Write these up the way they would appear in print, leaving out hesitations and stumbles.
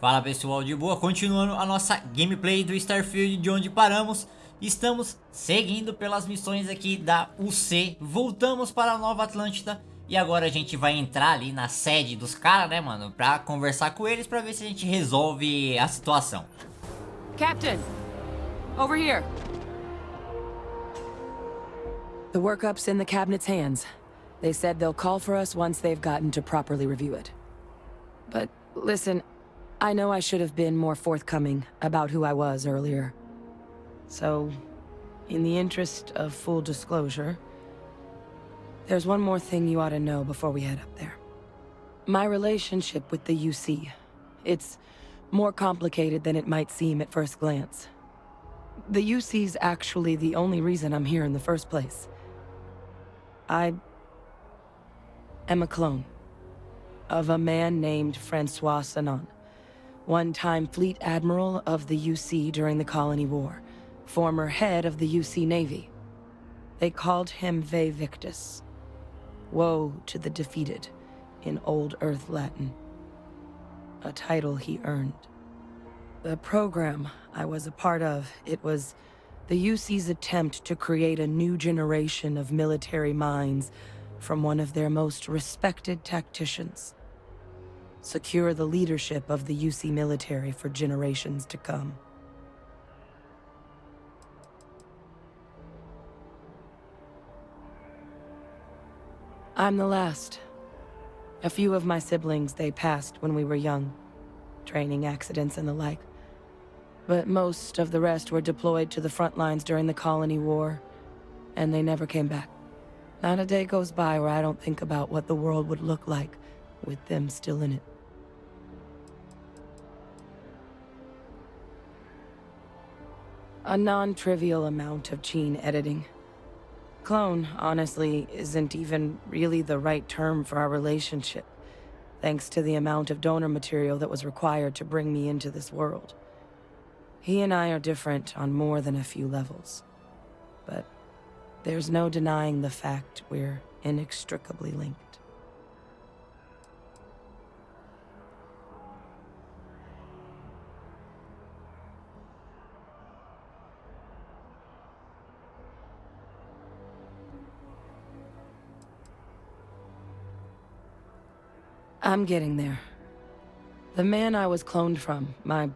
Fala pessoal, de boa, continuando a nossa gameplay do Starfield de onde paramos. Estamos seguindo pelas missões aqui da UC, voltamos para a Nova Atlântida. E agora a gente vai entrar ali na sede dos caras, né mano, pra conversar com eles, pra ver se a gente resolve a situação. Captain, over here. The workup's in the cabinet's hands. They said they'll call for us once they've gotten to properly review it. But listen, I know I should have been more forthcoming about who I was earlier. So, in the interest of full disclosure, there's one more thing you ought to know before we head up there. My relationship with the UC. It's more complicated than it might seem at first glance. The UC's actually the only reason I'm here in the first place. I am a clone of a man named Francois Sanon, one-time fleet admiral of the UC during the Colony War, former head of the UC Navy. They called him Ve Victus, woe to the defeated, in Old Earth Latin, a title he earned. The program I was a part of, it was the UC's attempt to create a new generation of military minds from one of their most respected tacticians. Secure the leadership of the UC military for generations to come. I'm the last. A few of my siblings, they passed when we were young. Training accidents and the like. But most of the rest were deployed to the front lines during the Colony War, and they never came back. Not a day goes by where I don't think about what the world would look like with them still in it. A non-trivial amount of gene editing. Clone, honestly, isn't even really the right term for our relationship, thanks to the amount of donor material that was required to bring me into this world. He and I are different on more than a few levels, but there's no denying the fact we're inextricably linked. I'm getting there. The man I was cloned from, my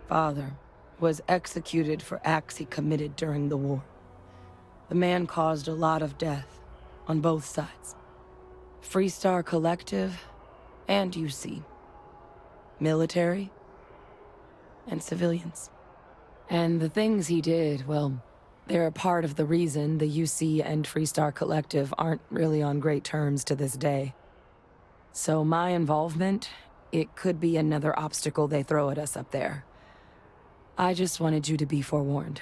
father, was executed for acts he committed during the war. The man caused a lot of death, on both sides. Freestar Collective, and UC. Military, and civilians. And the things he did, well, they're a part of the reason the UC and Freestar Collective aren't really on great terms to this day. So my involvement, it could be another obstacle they throw at us up there. I just wanted you to be forewarned.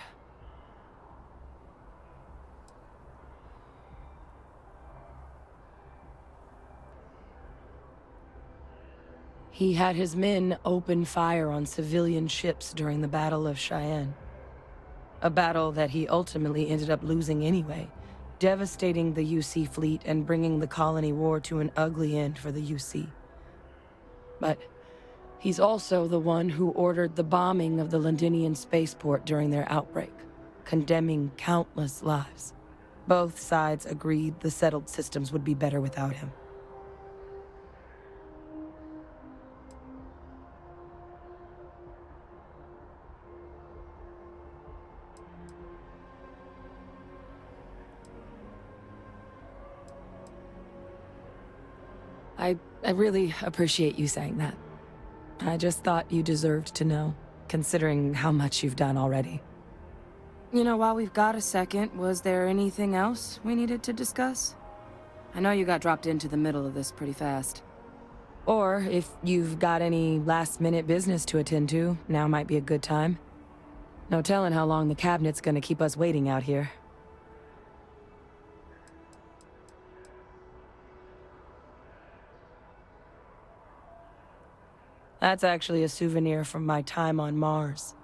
He had his men open fire on civilian ships during the Battle of Cheyenne. A battle that he ultimately ended up losing anyway, devastating the UC fleet and bringing the Colony War to an ugly end for the UC. But he's also the one who ordered the bombing of the Londinian spaceport during their outbreak, condemning countless lives. Both sides agreed the settled systems would be better without him. I really appreciate you saying that. I just thought you deserved to know, considering how much you've done already. You know, while we've got a second, was there anything else we needed to discuss? I know you got dropped into the middle of this pretty fast. Or, if you've got any last-minute business to attend to, now might be a good time. No telling how long the cabinet's gonna keep us waiting out here. That's actually a souvenir from my time on Mars.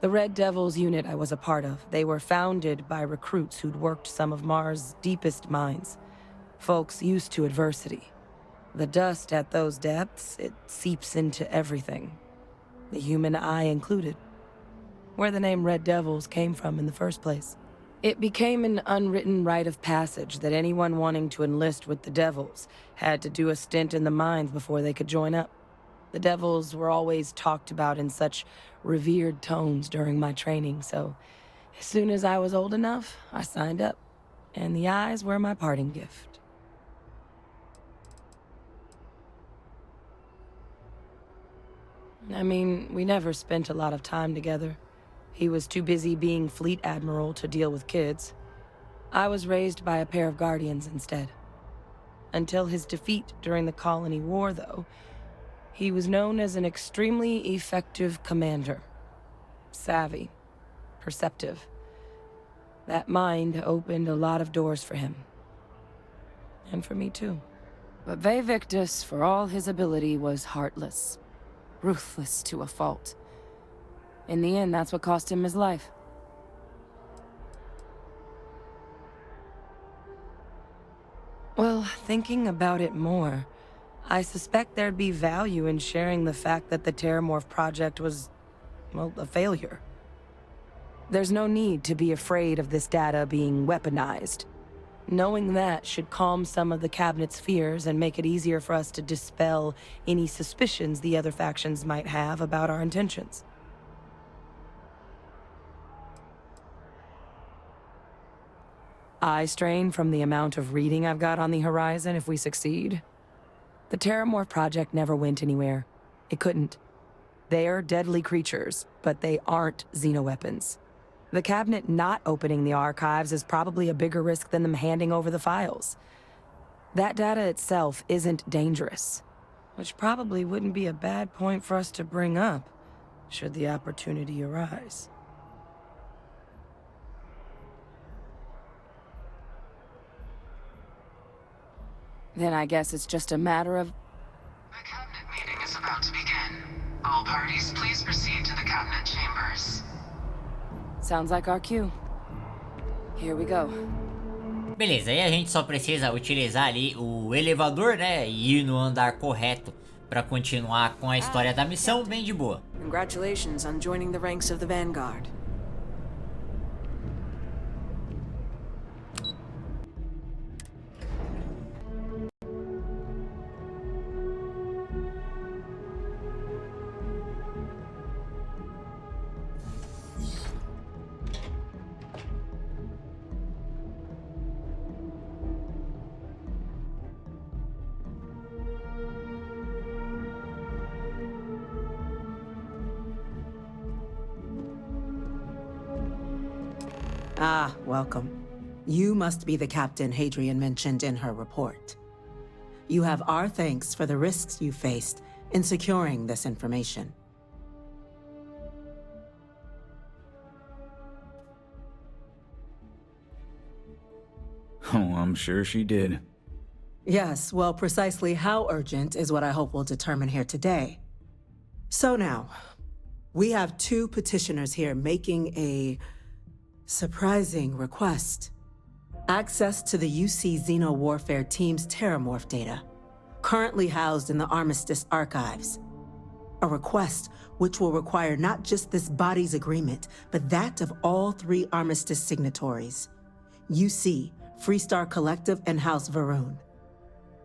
The Red Devils unit I was a part of, they were founded by recruits who'd worked some of Mars' deepest mines. Folks used to adversity. The dust at those depths, it seeps into everything. the human eye included. Where the name Red Devils came from in the first place. It became an unwritten rite of passage that anyone wanting to enlist with the Devils had to do a stint in the mines before they could join up. The Devils were always talked about in such revered tones during my training, so as soon as I was old enough, I signed up. And the eyes were my parting gift. I mean, we never spent a lot of time together. He was too busy being Fleet Admiral to deal with kids. I was raised by a pair of guardians instead. Until his defeat during the Colony War, though, he was known as an extremely effective commander. Savvy. Perceptive. That mind opened a lot of doors for him. And for me, too. But Ve Victus, for all his ability, was heartless. Ruthless to a fault. In the end, that's what cost him his life. Well, thinking about it more, I suspect there'd be value in sharing the fact that the Terramorph project was, well, a failure. There's no need to be afraid of this data being weaponized. Knowing that should calm some of the Cabinet's fears and make it easier for us to dispel any suspicions the other factions might have about our intentions. Eye strain from the amount of reading I've got on the horizon if we succeed. The Terramorph project never went anywhere. It couldn't. They're deadly creatures, but they aren't xenoweapons. The Cabinet not opening the archives is probably a bigger risk than them handing over the files. That data itself isn't dangerous, which probably wouldn't be a bad point for us to bring up, should the opportunity arise. Then I guess it's just a matter of... The Cabinet meeting is about to begin. All parties, please proceed to the Cabinet chambers. Sounds like our cue. Here we go. Beleza, aí a gente só precisa utilizar ali o elevador, né, e ir no andar correto para continuar com a história da missão bem de boa. Congratulations on joining the ranks of the Vanguard. Ah, welcome. You must be the Captain Hadrian mentioned in her report. You have our thanks for the risks you faced in securing this information. Oh, I'm sure she did. Yes, well, precisely how urgent is what I hope we'll determine here today. So now, we have two petitioners here making a surprising request. Access to the UC Xeno Warfare Team's Terramorph data, currently housed in the Armistice archives. A request which will require not just this body's agreement, but that of all three Armistice signatories. UC, Freestar Collective, and House Va'ruun.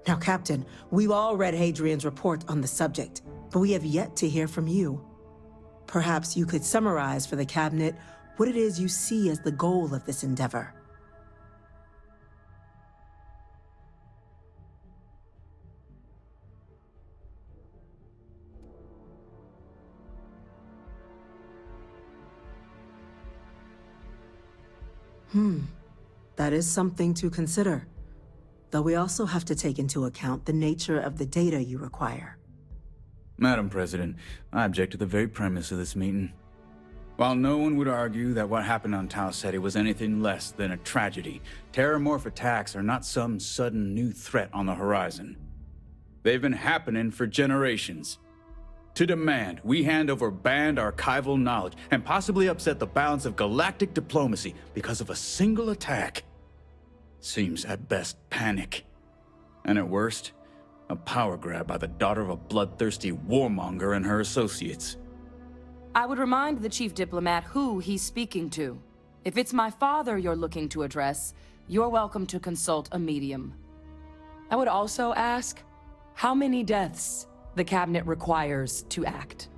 Now, Captain, we've all read Hadrian's report on the subject, but we have yet to hear from you. Perhaps you could summarize for the Cabinet what it is you see as the goal of this endeavor. That is something to consider. Though we also have to take into account the nature of the data you require. Madam President, I object to the very premise of this meeting. While no one would argue that what happened on Tau Ceti was anything less than a tragedy, Terramorph attacks are not some sudden new threat on the horizon. They've been happening for generations. To demand we hand over banned archival knowledge and possibly upset the balance of galactic diplomacy because of a single attack seems at best panic. And at worst, a power grab by the daughter of a bloodthirsty warmonger and her associates. I would remind the chief diplomat who he's speaking to. If it's my father you're looking to address, you're welcome to consult a medium. I would also ask how many deaths the cabinet requires to act.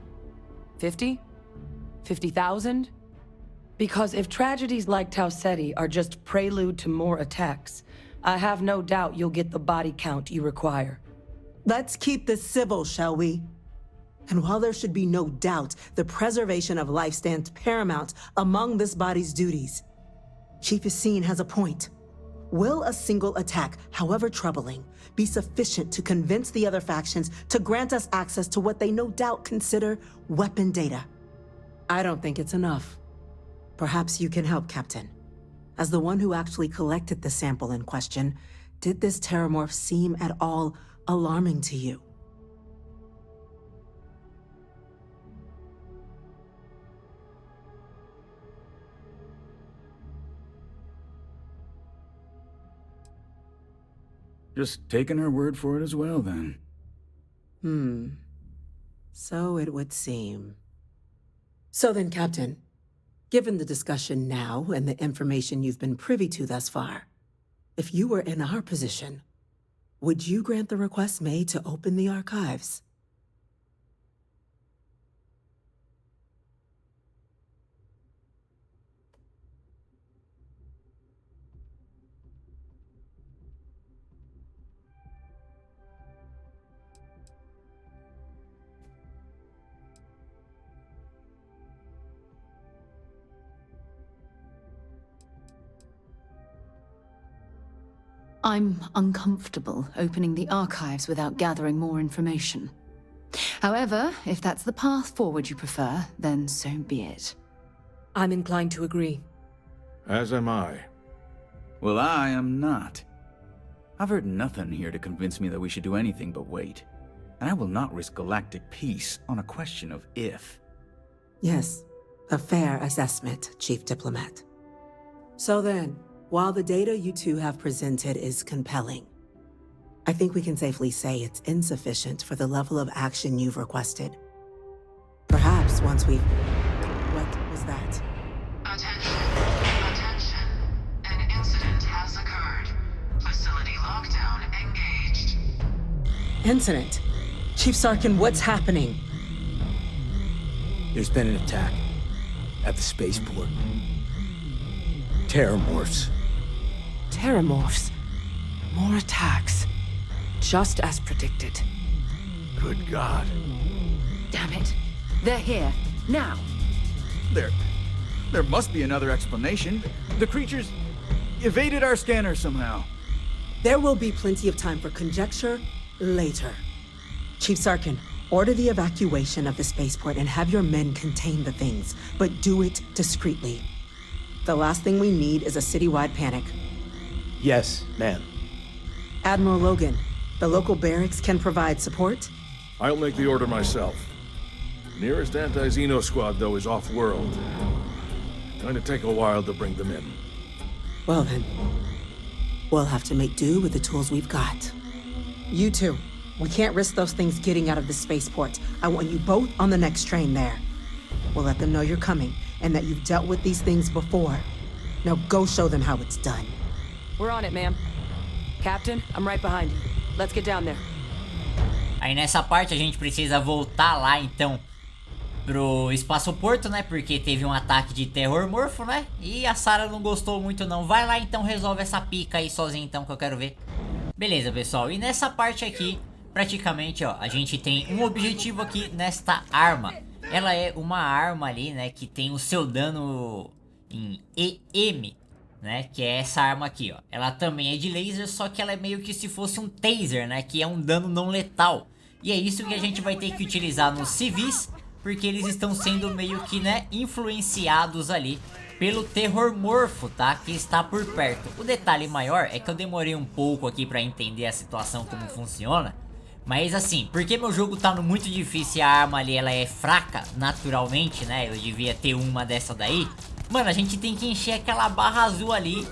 50? 50,000? Because if tragedies like Tau Ceti are just prelude to more attacks, I have no doubt you'll get the body count you require. Let's keep this civil, shall we? And while there should be no doubt the preservation of life stands paramount among this body's duties, Chief Yassine has a point. Will a single attack, however troubling, be sufficient to convince the other factions to grant us access to what they no doubt consider weapon data? I don't think it's enough. Perhaps you can help, Captain. As the one who actually collected the sample in question, did this terramorph seem at all alarming to you? Just taking her word for it as well, then. So it would seem. So then, Captain, given the discussion now and the information you've been privy to thus far, if you were in our position, would you grant the request made to open the archives? I'm uncomfortable opening the archives without gathering more information. However, if that's the path forward you prefer, then so be it. I'm inclined to agree. As am I. Well, I am not. I've heard nothing here to convince me that we should do anything but wait. And I will not risk galactic peace on a question of if. Yes, a fair assessment, Chief Diplomat. So then, while the data you two have presented is compelling, I think we can safely say it's insufficient for the level of action you've requested. Perhaps once we've... What was that? Attention. Attention. An incident has occurred. Facility lockdown engaged. Incident? Chief Sarkin, what's happening? There's been an attack at the spaceport. Terramorphs. Terramorphs. More attacks. Just as predicted. Good God. Damn it. They're here. Now. There must be another explanation. The creatures evaded our scanner somehow. There will be plenty of time for conjecture later. Chief Sarkin, order the evacuation of the spaceport and have your men contain the things, but do it discreetly. The last thing we need is a citywide panic. Yes, ma'am. Admiral Logan, the local barracks can provide support? I'll make the order myself. Nearest anti-Xeno squad, though, is off-world. Going to take a while to bring them in. Well then, we'll have to make do with the tools we've got. You two, we can't risk those things getting out of the spaceport. I want you both on the next train there. We'll let them know you're coming, and that you've dealt with these things before. Now go show them how it's done. We're on it, ma'am. Captain, I'm right behind you. Let's get down there. Aí nessa parte a gente precisa voltar lá então pro espaçoporto, né? Porque teve um ataque de terror morfo, né? E a Sarah não gostou muito não. Vai lá então, resolve essa pica aí sozinho então, que eu quero ver. Beleza, pessoal. E nessa parte aqui, praticamente, ó, a gente tem um objetivo aqui nesta arma. Ela é uma arma ali, né? Que tem o seu dano em EM, né? Que é essa arma aqui, ó. Ela também é de laser, só que ela é meio que se fosse um taser, né? Que é um dano não letal. E é isso que a gente vai ter que utilizar nos civis, porque eles estão sendo meio que, né, influenciados ali pelo terror morfo, tá? Que está por perto. O detalhe maior é que eu demorei um pouco aqui pra entender a situação, como funciona. Mas assim, porque meu jogo tá muito difícil e a arma ali ela é fraca, naturalmente, né? Eu devia ter uma dessa daí. Mano, a gente tem que encher aquela barra azul ali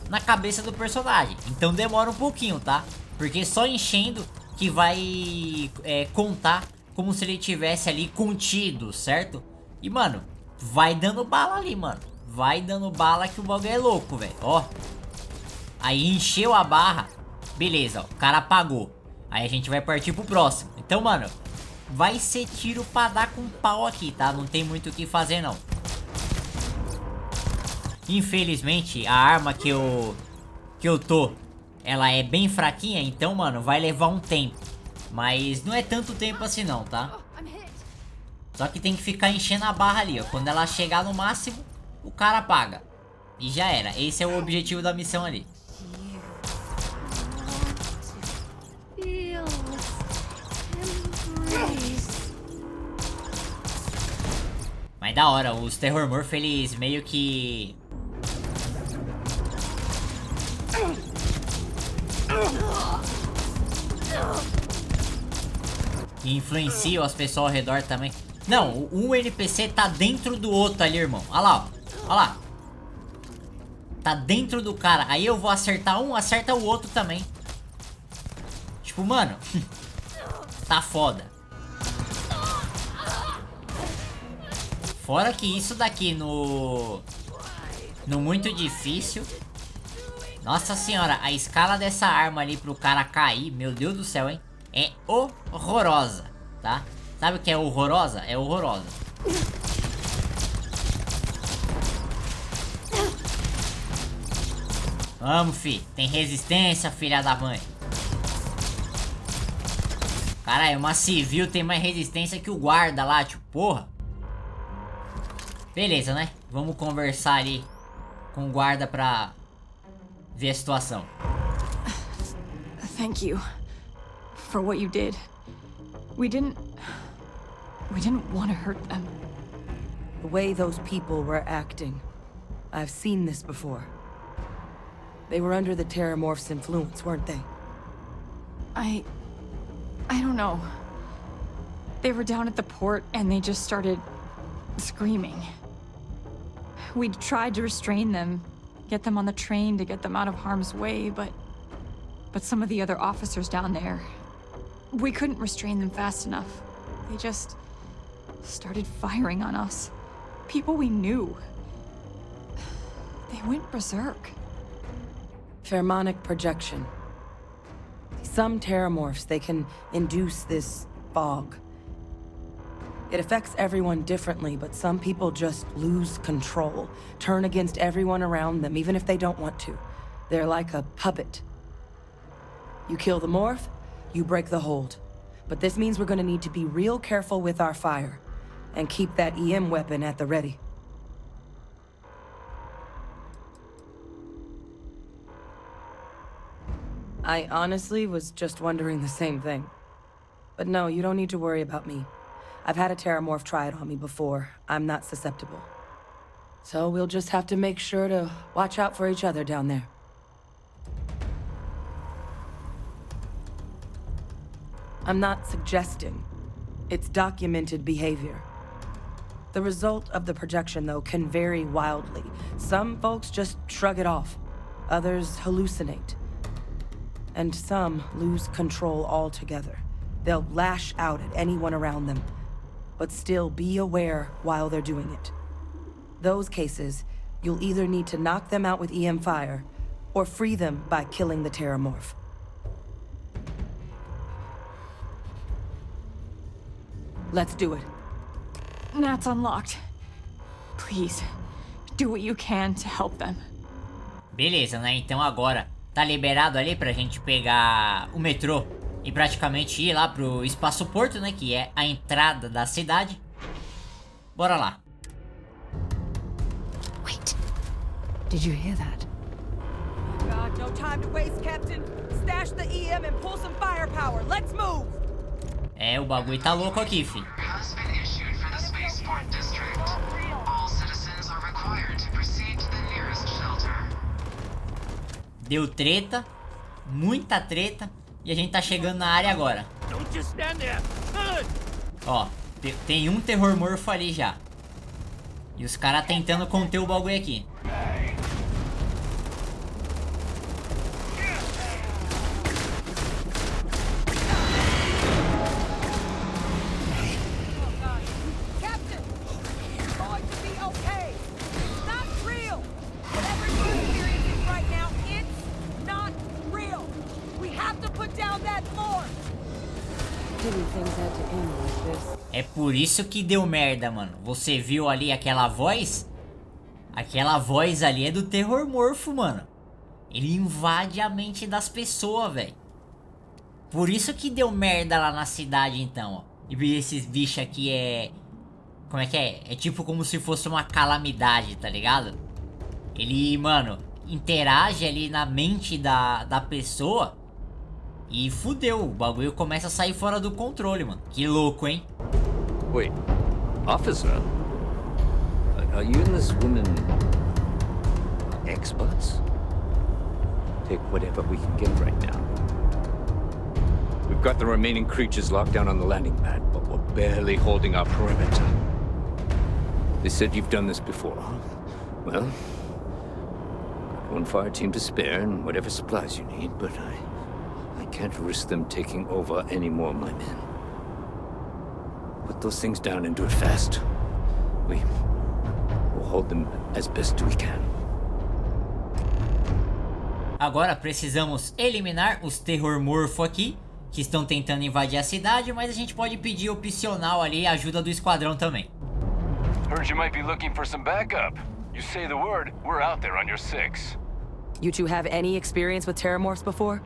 na cabeça do personagem. Então demora um pouquinho, tá? Porque só enchendo que vai contar como se ele tivesse ali contido, certo? E, mano, vai dando bala ali, mano. Vai dando bala que o bagulho é louco, velho. Ó. Aí encheu a barra. Beleza, ó. O cara apagou. Aí a gente vai partir pro próximo. Então, mano, vai ser tiro pra dar com pau aqui, tá? Não tem muito o que fazer, não. Infelizmente, a arma que eu tô, ela é bem fraquinha. Então, mano, vai levar um tempo. Mas não é tanto tempo assim não, tá? Só que tem que ficar enchendo a barra ali, ó. Quando ela chegar no máximo, o cara apaga. E já era. Esse é o objetivo da missão ali. Mas da hora, os Terrormorph, eles meio que... influenciam as pessoas ao redor também. Não, um NPC tá dentro do outro ali, irmão. Olha lá, ó. Olha lá. Tá dentro do cara. Aí eu vou acertar um, acerta o outro também. Tipo, mano. Tá foda. Fora que isso daqui no muito difícil. Nossa senhora, a escala dessa arma ali pro cara cair, meu Deus do céu, hein? É horrorosa, tá? Sabe o que é horrorosa? É horrorosa. Vamos, fi. Tem resistência, filha da mãe. Caralho, uma civil tem mais resistência que o guarda lá, tipo, porra. Beleza, né? Vamos conversar ali com o guarda pra ver a situação. Thank you for what you did. We didn't want to hurt them. The way those people were acting, I've seen this before. They were under the Terramorph's influence, weren't they? I don't know. They were down at the port and they just started screaming. We tried to restrain them, get them on the train to get them out of harm's way, but some of the other officers down there, we couldn't restrain them fast enough. They just started firing on us. People we knew. They went berserk. Pheromonic projection. Some Terramorphs, they can induce this fog. It affects everyone differently, but some people just lose control, turn against everyone around them, even if they don't want to. They're like a puppet. You kill the morph, you break the hold. But this means we're gonna need to be real careful with our fire, and keep that EM weapon at the ready. I honestly was just wondering the same thing. But no, you don't need to worry about me. I've had a Terramorph try it on me before. I'm not susceptible. So we'll just have to make sure to watch out for each other down there. I'm not suggesting. It's documented behavior. The result of the projection, though, can vary wildly. Some folks just shrug it off. Others hallucinate. And some lose control altogether. They'll lash out at anyone around them, but still be aware while they're doing it. Those cases, you'll either need to knock them out with EM fire, or free them by killing the Terramorph. Let's do it. Nat's unlocked. Please, do what you can to help them. Beleza, né? Então agora tá liberado ali pra gente pegar o metrô e praticamente ir lá pro espaço porto, né? Que é a entrada da cidade. Bora lá. Wait. Did you hear that? God, no time to waste, Captain. Stash the EM and pull some firepower. Let's move. É, o bagulho tá louco aqui, fi. Has been issued for the Spaceport District. All citizens are required to proceed to the nearest shelter. Deu treta, muita treta, e a gente tá chegando na área agora. Ó, tem um Terrormorph ali já. E os caras tentando conter o bagulho aqui. É por isso que deu merda, mano. Você viu ali aquela voz? Aquela voz ali é do terror morfo, mano. Ele invade a mente das pessoas, velho. Por isso que deu merda lá na cidade, então, ó. E esses bichos aqui é... Como é que é? É tipo como se fosse uma calamidade, tá ligado? Ele, mano, interage ali na mente da pessoa. E fudeu, o bagulho começa a sair fora do controle, mano. Que louco, hein? Wait, officer? Are you and this woman experts? Take whatever we can get right now. We've got the remaining creatures locked down on the landing pad, but we're barely holding our perimeter. They said you've done this before. Well, got one fire team to spare and whatever supplies you need, but I can't risk them taking over any more of my men. Put those things down and do it fast. We'll hold them as best we can. Agora precisamos eliminar os terror morfo aqui, que estão tentando invadir a cidade, mas a gente pode pedir opcional ali a ajuda do esquadrão também. Heard you might be looking for some backup. You say the word, we're out there on your 6. You two have any experience with terramorphs before?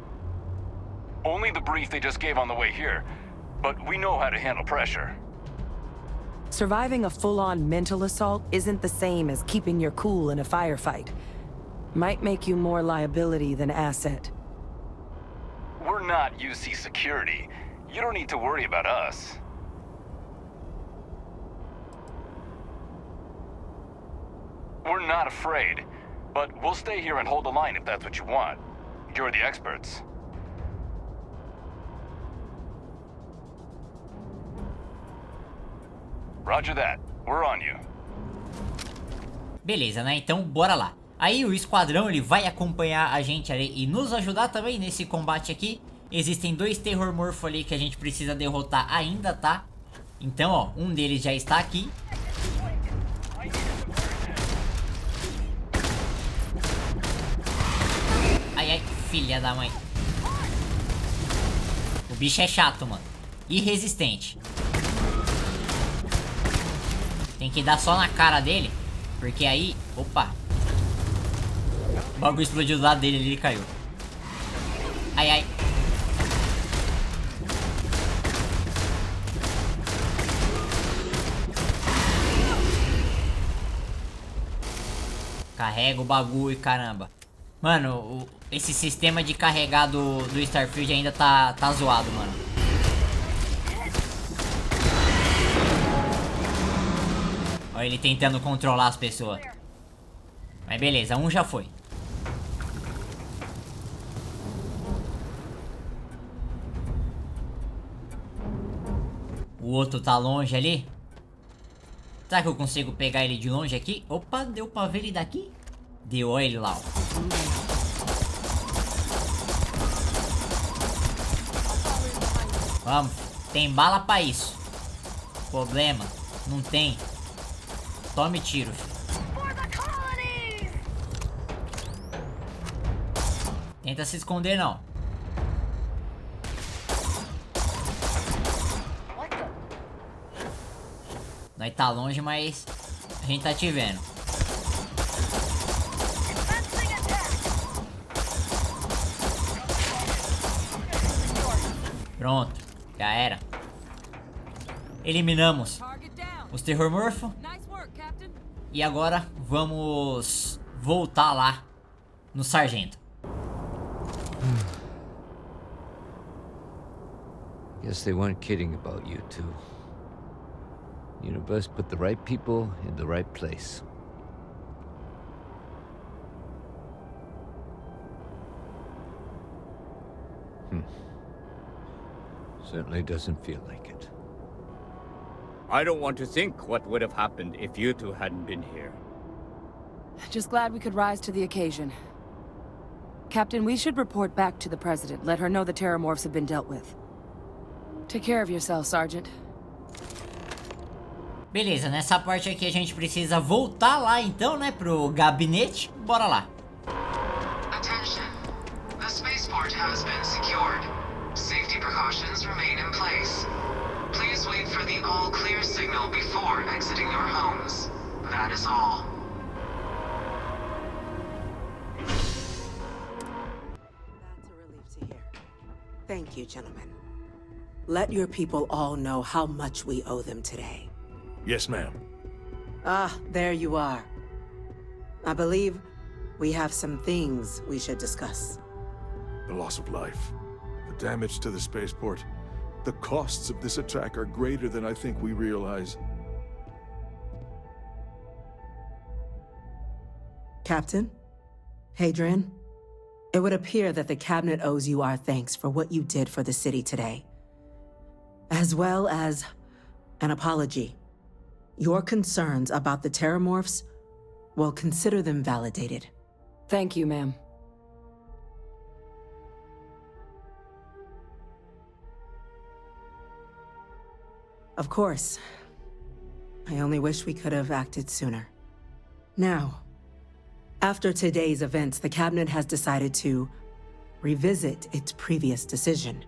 Only the brief they just gave on the way here, but we know how to handle pressure. Surviving a full-on mental assault isn't the same as keeping your cool in a firefight. Might make you more liability than asset. We're not UC security. You don't need to worry about us. We're not afraid, but we'll stay here and hold the line if that's what you want. You're the experts. Roger that. We're on you. Beleza, né? Então, bora lá. Aí o esquadrão, ele vai acompanhar a gente ali e nos ajudar também nesse combate aqui. Existem 2 terror morfo ali que a gente precisa derrotar ainda, tá? Então, ó, um deles já está aqui. Ai, ai, filha da mãe. O bicho é chato, mano. Irresistente. Tem que dar só na cara dele, porque aí... Opa! O bagulho explodiu do lado dele, ele caiu. Ai, ai. Carrega o bagulho, caramba. Mano, esse sistema de carregar do Starfield ainda tá zoado, mano. Olha ele tentando controlar as pessoas. Mas beleza, um já foi. O outro tá longe ali. Será que eu consigo pegar ele de longe aqui? Opa, deu pra ver ele daqui? Deu, olha ele lá, ó. Vamos, tem bala pra isso. Problema, não tem. Tome tiro, filho. Tenta se esconder, não. Nós tá longe, mas a gente tá te vendo. Pronto, já era. Eliminamos os terror morfo. E agora vamos voltar lá no sargento. Guess they weren't kidding about you two. Universe put the right people in the right place. Certainly doesn't feel like it. I don't want to think what would have happened if you two hadn't been here. Just glad we could rise to the occasion. Captain, we should report back to the President. Let her know the terramorphs have been dealt with. Take care of yourself, Sergeant. Beleza, nessa parte aqui a gente precisa voltar lá então, né, pro gabinete. Bora lá. Attention. The spaceport has been secured. Safety precautions remain in place. Please wait for the all-clear signal before exiting your homes. That is all. That's a relief to hear. Thank you, gentlemen. Let your people all know how much we owe them today. Yes, ma'am. Ah, there you are. I believe we have some things we should discuss. The loss of life, the damage to the spaceport. The costs of this attack are greater than I think we realize. Captain? Hadrian? It would appear that the Cabinet owes you our thanks for what you did for the city today, as well as an apology. Your concerns about the Terramorphs, well, consider them validated. Thank you, ma'am. Of course. I only wish we could have acted sooner. Now, after today's events, the Cabinet has decided to revisit its previous decision.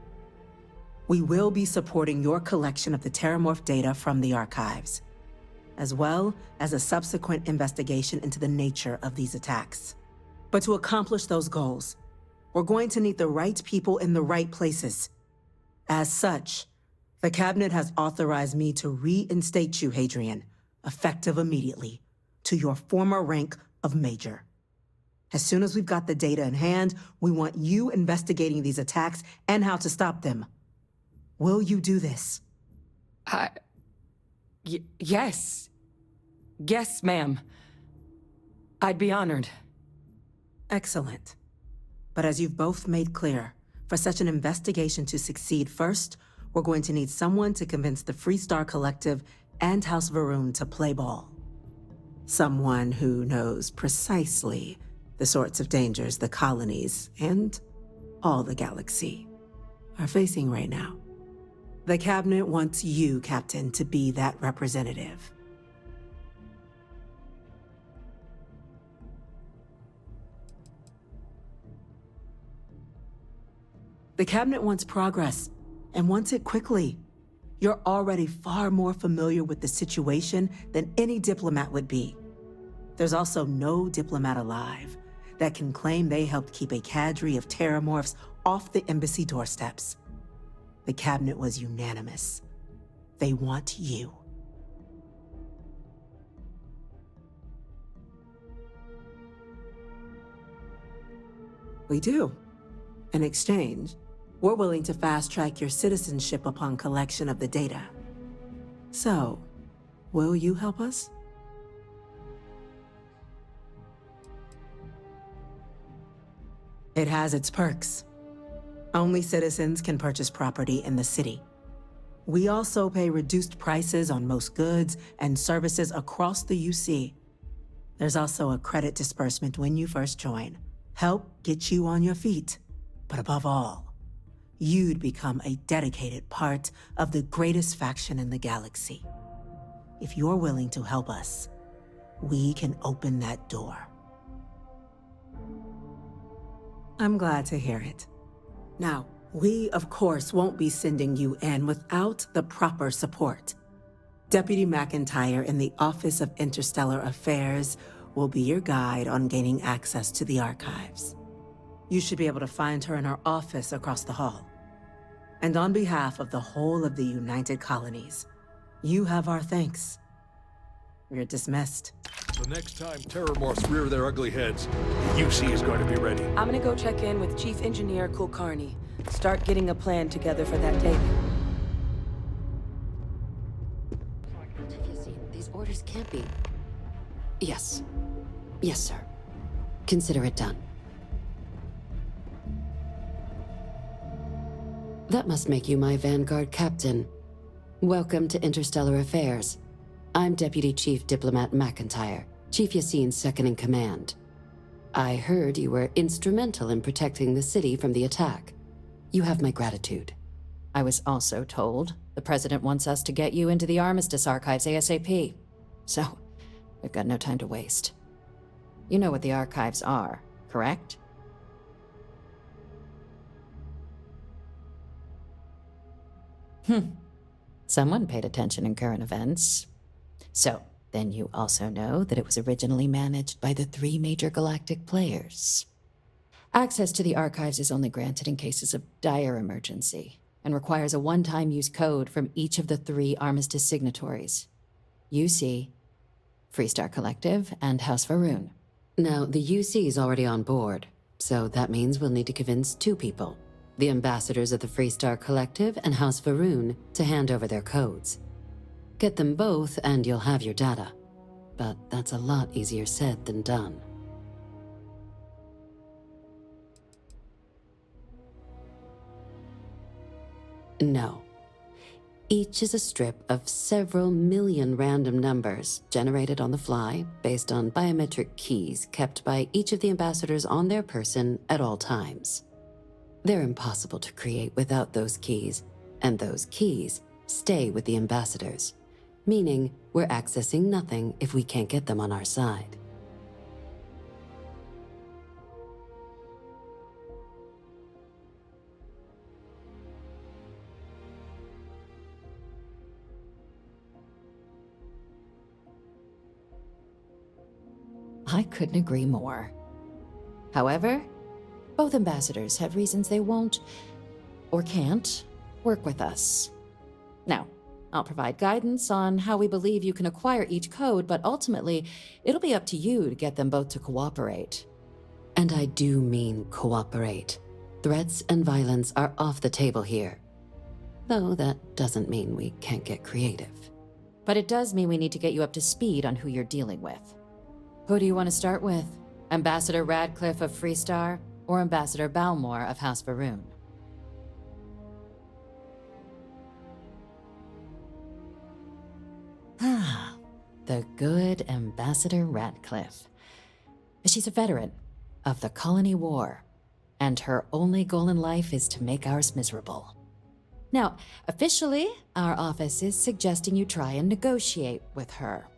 We will be supporting your collection of the Terramorph data from the archives, as well as a subsequent investigation into the nature of these attacks. But to accomplish those goals, we're going to need the right people in the right places. As such, the Cabinet has authorized me to reinstate you, Hadrian, effective immediately, to your former rank of Major. As soon as we've got the data in hand, we want you investigating these attacks and how to stop them. Will you do this? Yes. Yes, ma'am. I'd be honored. Excellent. But as you've both made clear, for such an investigation to succeed, first, we're going to need someone to convince the Freestar Collective and House Va'ruun to play ball. Someone who knows precisely the sorts of dangers the colonies and all the galaxy are facing right now. The Cabinet wants you, Captain, to be that representative. The Cabinet wants progress, and wants it quickly. You're already far more familiar with the situation than any diplomat would be. There's also no diplomat alive that can claim they helped keep a cadre of Terramorphs off the embassy doorsteps. The Cabinet was unanimous. They want you. We do. In exchange, we're willing to fast-track your citizenship upon collection of the data. So, will you help us? It has its perks. Only citizens can purchase property in the city. We also pay reduced prices on most goods and services across the UC. There's also a credit disbursement when you first join. Help get you on your feet. But above all, you'd become a dedicated part of the greatest faction in the galaxy. If you're willing to help us, we can open that door. I'm glad to hear it. Now, we, of course, won't be sending you in without the proper support. Deputy McIntyre in the Office of Interstellar Affairs will be your guide on gaining access to the archives. You should be able to find her in her office across the hall. And on behalf of the whole of the United Colonies, you have our thanks. You're dismissed. The next time Terramorphs rear their ugly heads, the UC is going to be ready. I'm gonna go check in with Chief Engineer Kulkarni. Start getting a plan together for that data. These orders can't be... Yes. Yes, sir. Consider it done. That must make you my Vanguard captain. Welcome to Interstellar Affairs. I'm Deputy Chief Diplomat McIntyre, Chief Yassine's second-in-command. I heard you were instrumental in protecting the city from the attack. You have my gratitude. I was also told the President wants us to get you into the Armistice archives ASAP. So, we've got no time to waste. You know what the archives are, correct? Someone paid attention in current events. So, then you also know that it was originally managed by the 3 major galactic players. Access to the archives is only granted in cases of dire emergency, and requires a one-time use code from each of the 3 Armistice signatories. UC, Freestar Collective, and House Va'ruun. Now, the UC is already on board, so that means we'll need to convince 2 people, the ambassadors of the Freestar Collective and House Va'ruun, to hand over their codes. Get them both and you'll have your data. But that's a lot easier said than done. No. Each is a strip of several million random numbers generated on the fly based on biometric keys kept by each of the ambassadors on their person at all times. They're impossible to create without those keys, and those keys stay with the ambassadors, meaning we're accessing nothing if we can't get them on our side. I couldn't agree more. However, both ambassadors have reasons they won't, or can't, work with us. Now, I'll provide guidance on how we believe you can acquire each code, but ultimately, it'll be up to you to get them both to cooperate. And I do mean cooperate. Threats and violence are off the table here. Though that doesn't mean we can't get creative. But it does mean we need to get you up to speed on who you're dealing with. Who do you want to start with? Ambassador Radcliffe of Freestar, or Ambassador Balmore of House Va'ruun? Ah, the good Ambassador Radcliffe. She's a veteran of the Colony War, and her only goal in life is to make ours miserable. Now, officially, our office is suggesting you try and negotiate with her.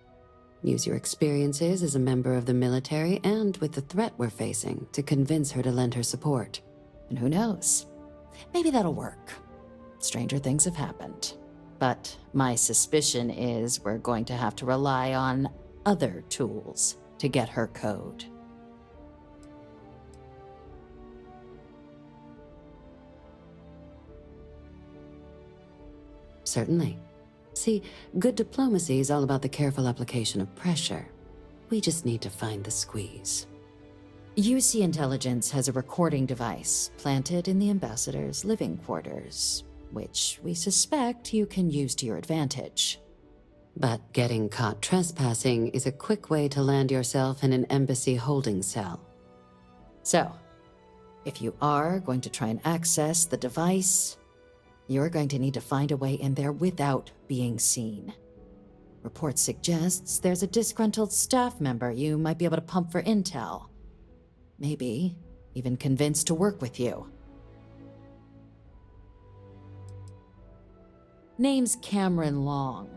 Use your experiences as a member of the military and with the threat we're facing to convince her to lend her support. And who knows? Maybe that'll work. Stranger things have happened. But my suspicion is we're going to have to rely on other tools to get her code. Certainly. See, good diplomacy is all about the careful application of pressure. We just need to find the squeeze. UC Intelligence has a recording device planted in the ambassador's living quarters, which we suspect you can use to your advantage. But getting caught trespassing is a quick way to land yourself in an embassy holding cell. So, if you are going to try and access the device, you're going to need to find a way in there without being seen. Report suggests there's a disgruntled staff member you might be able to pump for intel. Maybe even convince to work with you. Name's Cameron Long.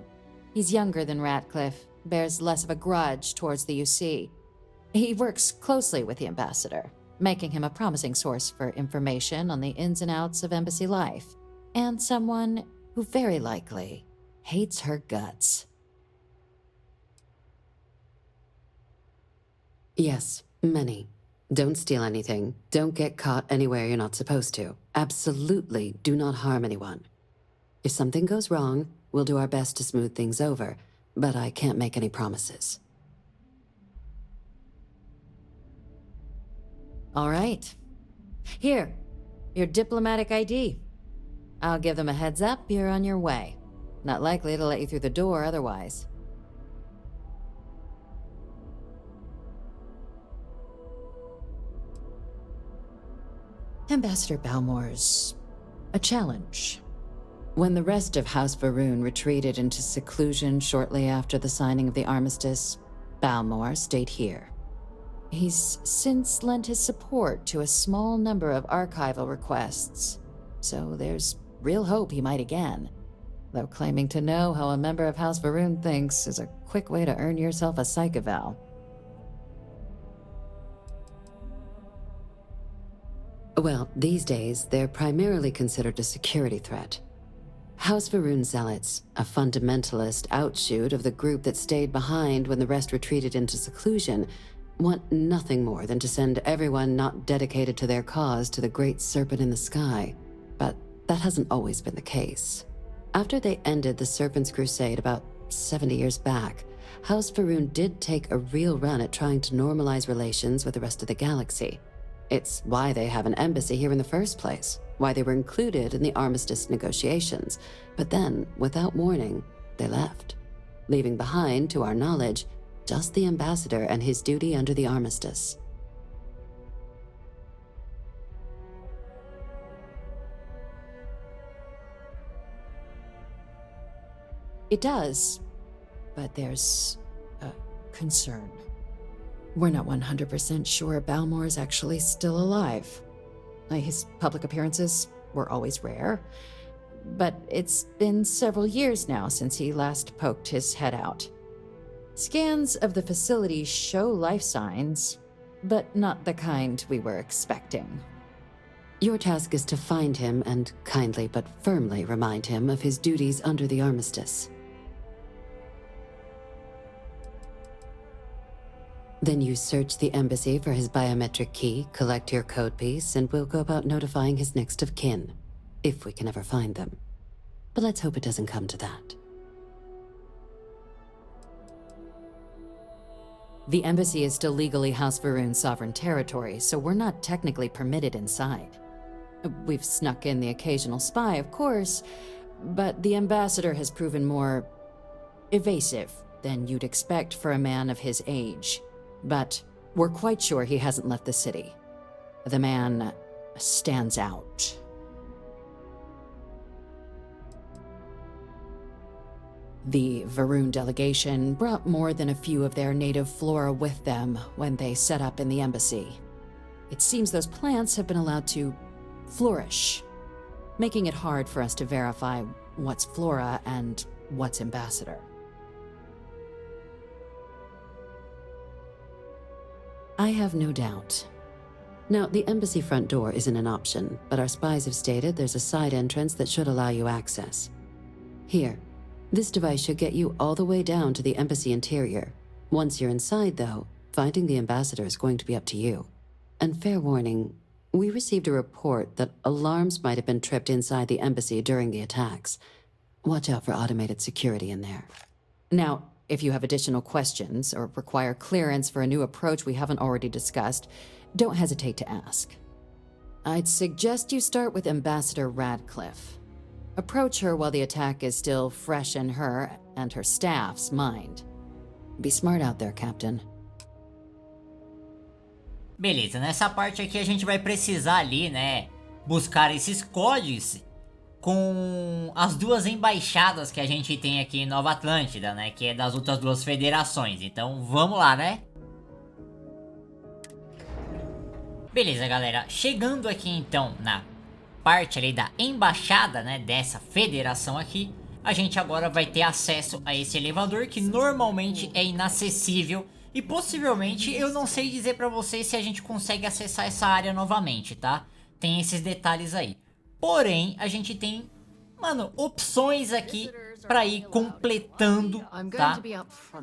He's younger than Radcliffe, bears less of a grudge towards the UC. He works closely with the ambassador, making him a promising source for information on the ins and outs of embassy life. And someone who very likely hates her guts. Yes, many. Don't steal anything. Don't get caught anywhere you're not supposed to. Absolutely do not harm anyone. If something goes wrong, we'll do our best to smooth things over, but I can't make any promises. All right. Here, your diplomatic ID. I'll give them a heads up, you're on your way. Not likely to let you through the door otherwise. Ambassador Balmore's a challenge. When the rest of House Va'ruun retreated into seclusion shortly after the signing of the armistice, Balmore stayed here. He's since lent his support to a small number of archival requests, so there's real hope he might again, though claiming to know how a member of House Va'ruun thinks is a quick way to earn yourself a psych eval. Well, these days, they're primarily considered a security threat. House Va'ruun zealots, a fundamentalist outshoot of the group that stayed behind when the rest retreated into seclusion, want nothing more than to send everyone not dedicated to their cause to the great serpent in the sky. But that hasn't always been the case. After they ended the Serpent's Crusade about 70 years back, House Va'ruun did take a real run at trying to normalize relations with the rest of the galaxy. It's why they have an embassy here in the first place, why they were included in the armistice negotiations. But then, without warning, they left, leaving behind, to our knowledge, just the ambassador and his duty under the armistice. It does, but there's a concern. We're not 100% sure Balmor is actually still alive. His public appearances were always rare, but it's been several years now since he last poked his head out. Scans of the facility show life signs, but not the kind we were expecting. Your task is to find him and kindly but firmly remind him of his duties under the armistice. Then you search the embassy for his biometric key, collect your code piece, and we'll go about notifying his next of kin, if we can ever find them. But let's hope it doesn't come to that. The embassy is still legally House Va'ruun's sovereign territory, so we're not technically permitted inside. We've snuck in the occasional spy, of course, but the ambassador has proven more evasive than you'd expect for a man of his age. But we're quite sure he hasn't left the city. The man stands out. The Va'ruun delegation brought more than a few of their native flora with them when they set up in the embassy. It seems those plants have been allowed to flourish, making it hard for us to verify what's flora and what's ambassador. I have no doubt. Now, the embassy front door isn't an option, but our spies have stated there's a side entrance that should allow you access. Here, this device should get you all the way down to the embassy interior. Once you're inside, though, finding the ambassador is going to be up to you. And fair warning, we received a report that alarms might have been tripped inside the embassy during the attacks. Watch out for automated security in there. Now, if you have additional questions or require clearance for a new approach we haven't already discussed, don't hesitate to ask. I'd suggest you start with Ambassador Radcliffe. Approach her while the attack is still fresh in her and her staff's mind. Be smart out there, Captain. Beleza, nessa parte aqui a gente vai precisar ali, né, buscar esses códigos com as duas embaixadas que a gente tem aqui em Nova Atlântida, né, que é das outras duas federações. Então vamos lá, né? Beleza, galera, chegando aqui então na parte ali da embaixada, né, dessa federação aqui, a gente agora vai ter acesso a esse elevador que normalmente é inacessível e possivelmente eu não sei dizer pra vocês se a gente consegue acessar essa área novamente, tá? Tem esses detalhes aí. Porém, a gente tem, mano, opções aqui pra ir completando, tá,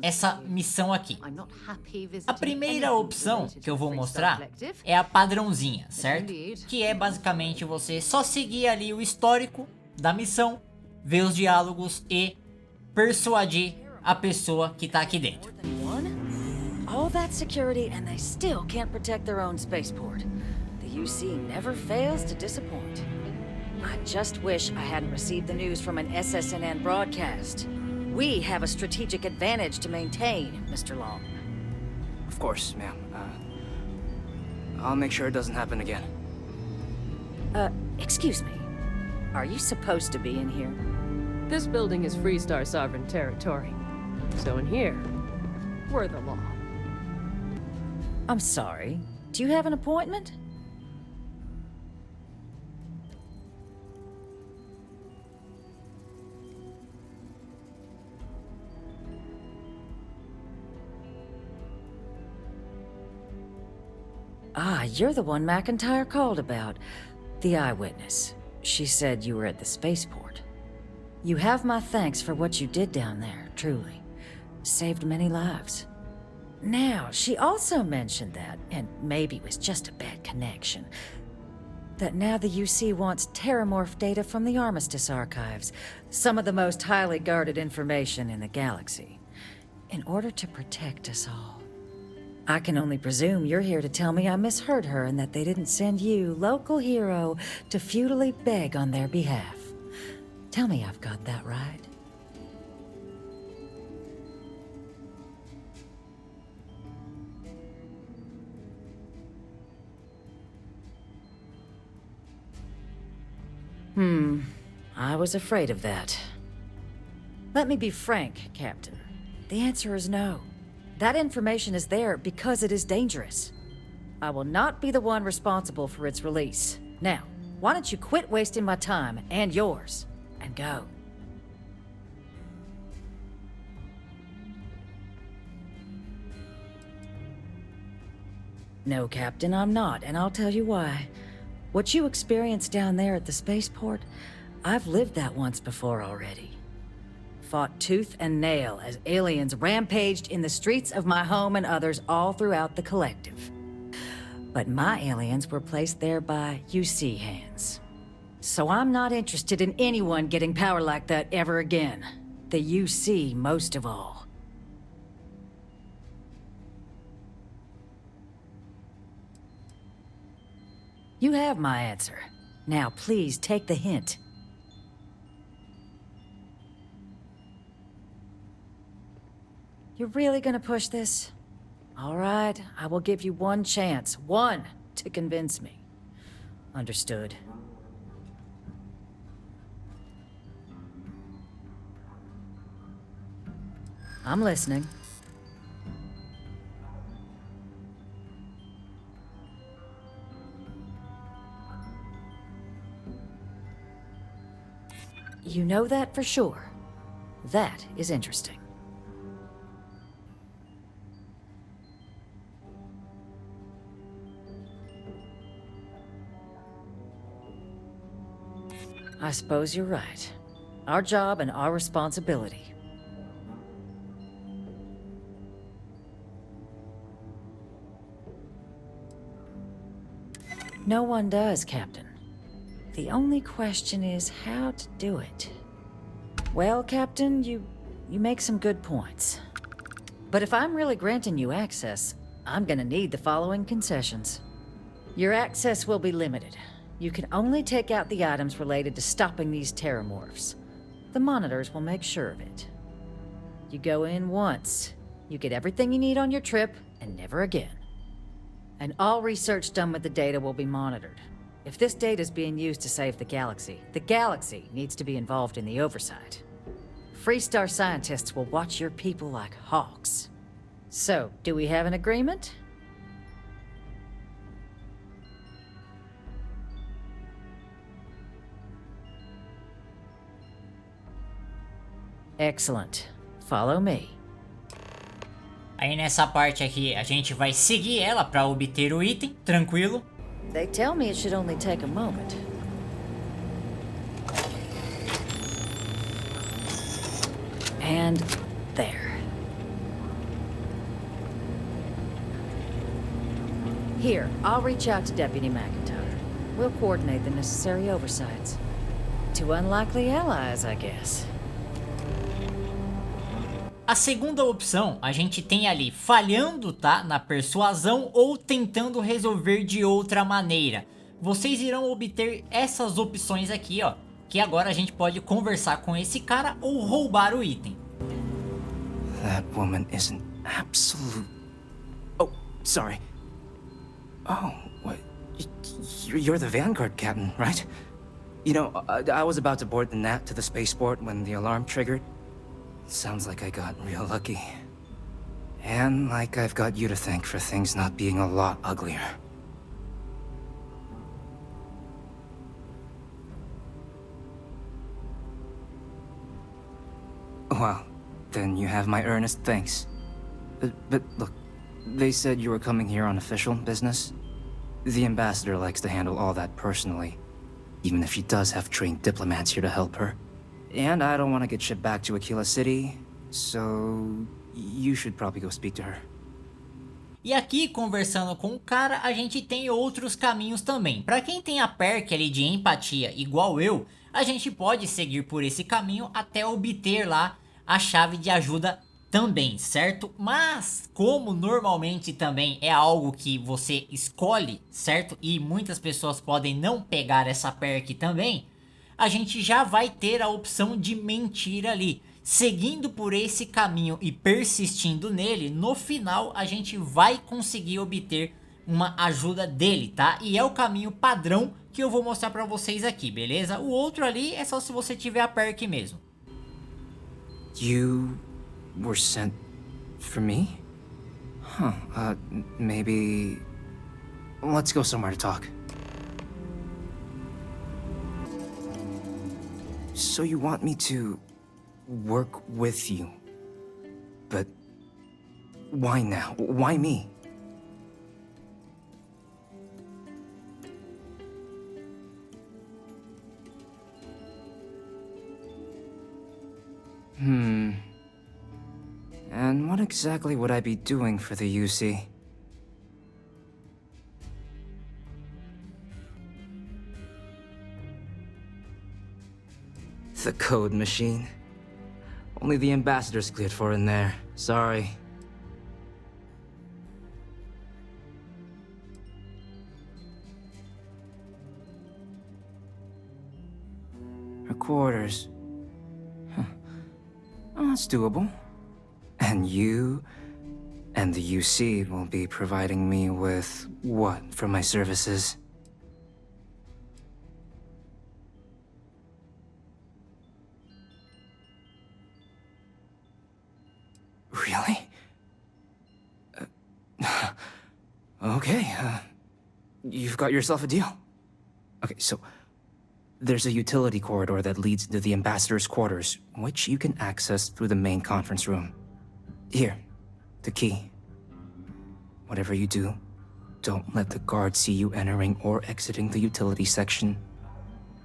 essa missão aqui. A primeira opção que eu vou mostrar é a padrãozinha, certo? Que é basicamente você só seguir ali o histórico da missão, ver os diálogos e persuadir a pessoa que tá aqui dentro. All that security and they still can't protect their own spaceport. The UC never fails to disappoint. I just wish I hadn't received the news from an SSNN broadcast. We have a strategic advantage to maintain, Mr. Long. Of course, ma'am. I'll make sure it doesn't happen again. Excuse me. Are you supposed to be in here? This building is Freestar sovereign territory. So in here, we're the law. I'm sorry. Do you have an appointment? Ah, you're the one McIntyre called about. The eyewitness. She said you were at the spaceport. You have my thanks for what you did down there, truly. Saved many lives. Now, she also mentioned that, and maybe it was just a bad connection, that now the UC wants terramorph data from the Armistice archives, some of the most highly guarded information in the galaxy, in order to protect us all. I can only presume you're here to tell me I misheard her and that they didn't send you, local hero, to futilely beg on their behalf. Tell me I've got that right. I was afraid of that. Let me be frank, Captain. The answer is no. That information is there because it is dangerous. I will not be the one responsible for its release. Now, why don't you quit wasting my time and yours, and go? No, Captain, I'm not, and I'll tell you why. What you experienced down there at the spaceport, I've lived that once before already. Fought tooth and nail as aliens rampaged in the streets of my home and others all throughout the collective. But my aliens were placed there by UC hands. So I'm not interested in anyone getting power like that ever again. The UC most of all. You have my answer. Now please take the hint. You're really gonna push this? All right, I will give you one chance. One to convince me. Understood. I'm listening. You know that for sure. That is interesting. I suppose you're right. Our job and our responsibility. No one does, Captain. The only question is how to do it. Well, Captain, you make some good points. But if I'm really granting you access, I'm gonna need the following concessions. Your access will be limited. You can only take out the items related to stopping these terramorphs. The monitors will make sure of it. You go in once, you get everything you need on your trip, and never again. And all research done with the data will be monitored. If this data is being used to save the galaxy needs to be involved in the oversight. Freestar scientists will watch your people like hawks. So, do we have an agreement? Excellent. Follow me. Aí nessa parte aqui a gente vai seguir ela para obter o item, tranquilo. They tell me it should only take a moment. And there. Here, I'll reach out to Deputy McIntyre. We'll coordinate the necessary oversights. Two unlikely allies, I guess. A segunda opção, a gente tem ali falhando, tá, na persuasão ou tentando resolver de outra maneira. Vocês irão obter essas opções aqui, ó, que agora a gente pode conversar com esse cara ou roubar o item. That woman is an absolute... Oh, sorry. Oh, what? You're the Vanguard captain, right? You know, I was about to board the Nat to the spaceport when the alarm triggered. Sounds like I got real lucky. And like I've got you to thank for things not being a lot uglier. Well, then you have my earnest thanks. But look, they said you were coming here on official business. The ambassador likes to handle all that personally, even if she does have trained diplomats here to help her. And I don't want to get shipped back to Aquila City, so you should probably go speak to her. E aqui, conversando com o cara, a gente tem outros caminhos também. Para quem tem a perk ali de empatia igual eu, a gente pode seguir por esse caminho até obter lá a chave de ajuda também, certo? Mas como normalmente também é algo que você escolhe, certo? E muitas pessoas podem não pegar essa perk também, a gente já vai ter a opção de mentir ali. Seguindo por esse caminho e persistindo nele, no final a gente vai conseguir obter uma ajuda dele, tá? E é o caminho padrão que eu vou mostrar pra vocês aqui, beleza? O outro ali é só se você tiver a perk mesmo. You were sent for me? Huh, maybe... Let's go somewhere to talk. So you want me to work with you? But why now? Why me? And what exactly would I be doing for the UC? The code machine. Only the ambassador's cleared for in there. Sorry. Her quarters. Huh. Oh, that's doable. And you and the UC will be providing me with what for my services? Really? Okay, you've got yourself a deal. Okay, so there's a utility corridor that leads into the ambassador's quarters, which you can access through the main conference room. Here, the key. Whatever you do, don't let the guards see you entering or exiting the utility section,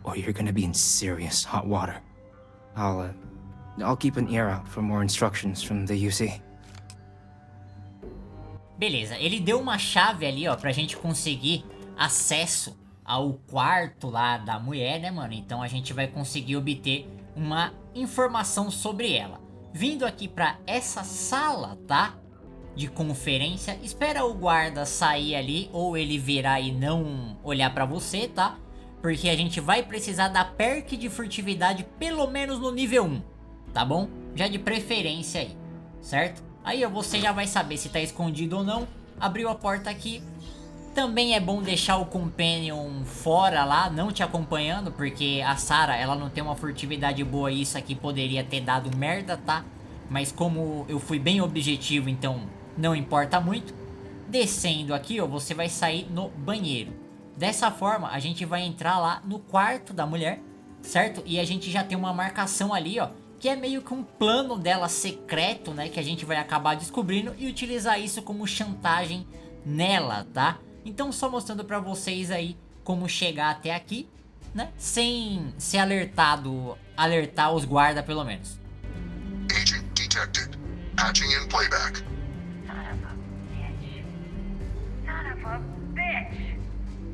or you're gonna be in serious hot water. I'll keep an ear out for more instructions from the UC. Beleza, ele deu uma chave ali, ó, pra gente conseguir acesso ao quarto lá da mulher, né, mano? Então a gente vai conseguir obter uma informação sobre ela. Vindo aqui pra essa sala, tá? De conferência, espera o guarda sair ali ou ele virar e não olhar pra você, tá? Porque a gente vai precisar da perk de furtividade pelo menos no nível 1, tá bom? Já de preferência aí, certo? Aí ó, você já vai saber se tá escondido ou não. Abriu a porta aqui. Também é bom deixar o Companion fora lá, não te acompanhando, porque a Sarah, ela não tem uma furtividade boa e isso aqui poderia ter dado merda, tá? Mas como eu fui bem objetivo, então não importa muito. Descendo aqui, ó, você vai sair no banheiro. Dessa forma, a gente vai entrar lá no quarto da mulher, certo? E a gente já tem uma marcação ali, ó, que é meio que um plano dela secreto, né? Que a gente vai acabar descobrindo e utilizar isso como chantagem nela, tá? Então só mostrando pra vocês aí como chegar até aqui, né? Sem ser alertar os guardas pelo menos. Agent detected. Patching in playback. Son of a bitch!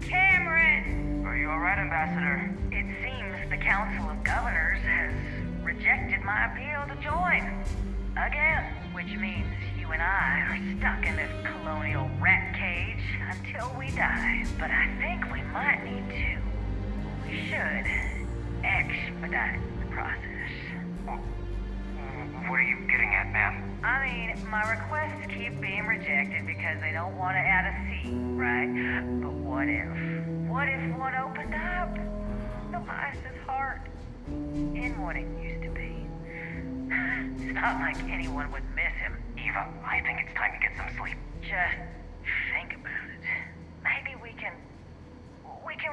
Cameron! Are you alright, Ambassador? It seems the Council of Governors has rejected my appeal to join. Again, which means you and I are stuck in this colonial rat cage until we die. But I think we might need to. We should expedite the process. What are you getting at, ma'am? I mean, my requests keep being rejected because they don't want to add a seat, right? But what if one opened up? The Mice's heart in what it used to be. It's not like anyone would miss him. Eva, I think it's time to get some sleep. Just think about it. Maybe we can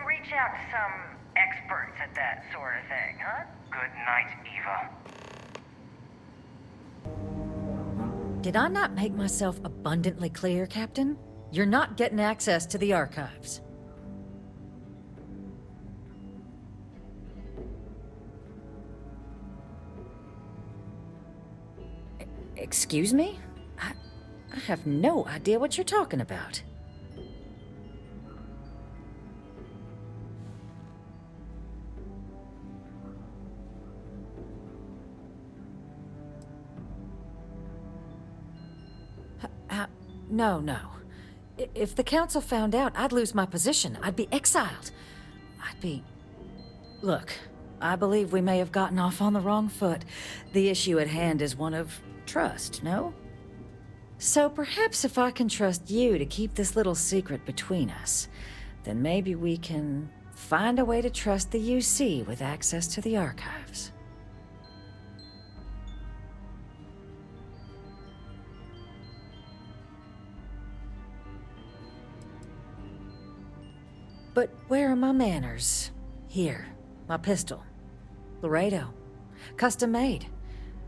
reach out to some experts at that sort of thing, huh? Good night, Eva. Did I not make myself abundantly clear, Captain? You're not getting access to the archives. Excuse me? I have no idea what you're talking about. No. If the council found out, I'd lose my position. I'd be exiled. Look, I believe we may have gotten off on the wrong foot. The issue at hand is one of trust, no? So perhaps if I can trust you to keep this little secret between us, then maybe we can find a way to trust the UC with access to the archives. But where are my manners? Here, my pistol. Laredo. Custom made.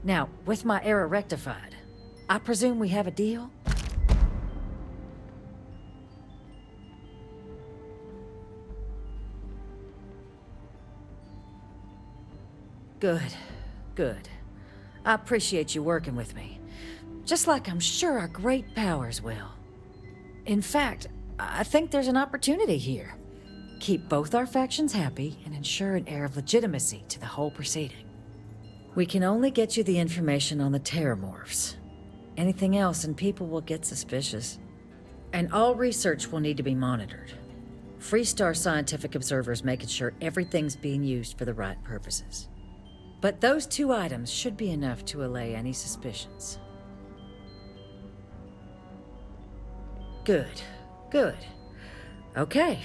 Now, with my error rectified, I presume we have a deal? Good. I appreciate you working with me. Just like I'm sure our great powers will. In fact, I think there's an opportunity here. Keep both our factions happy and ensure an air of legitimacy to the whole proceeding. We can only get you the information on the terramorphs. Anything else and people will get suspicious. And all research will need to be monitored. Freestar scientific observers making sure everything's being used for the right purposes. But those 2 items should be enough to allay any suspicions. Good. Okay.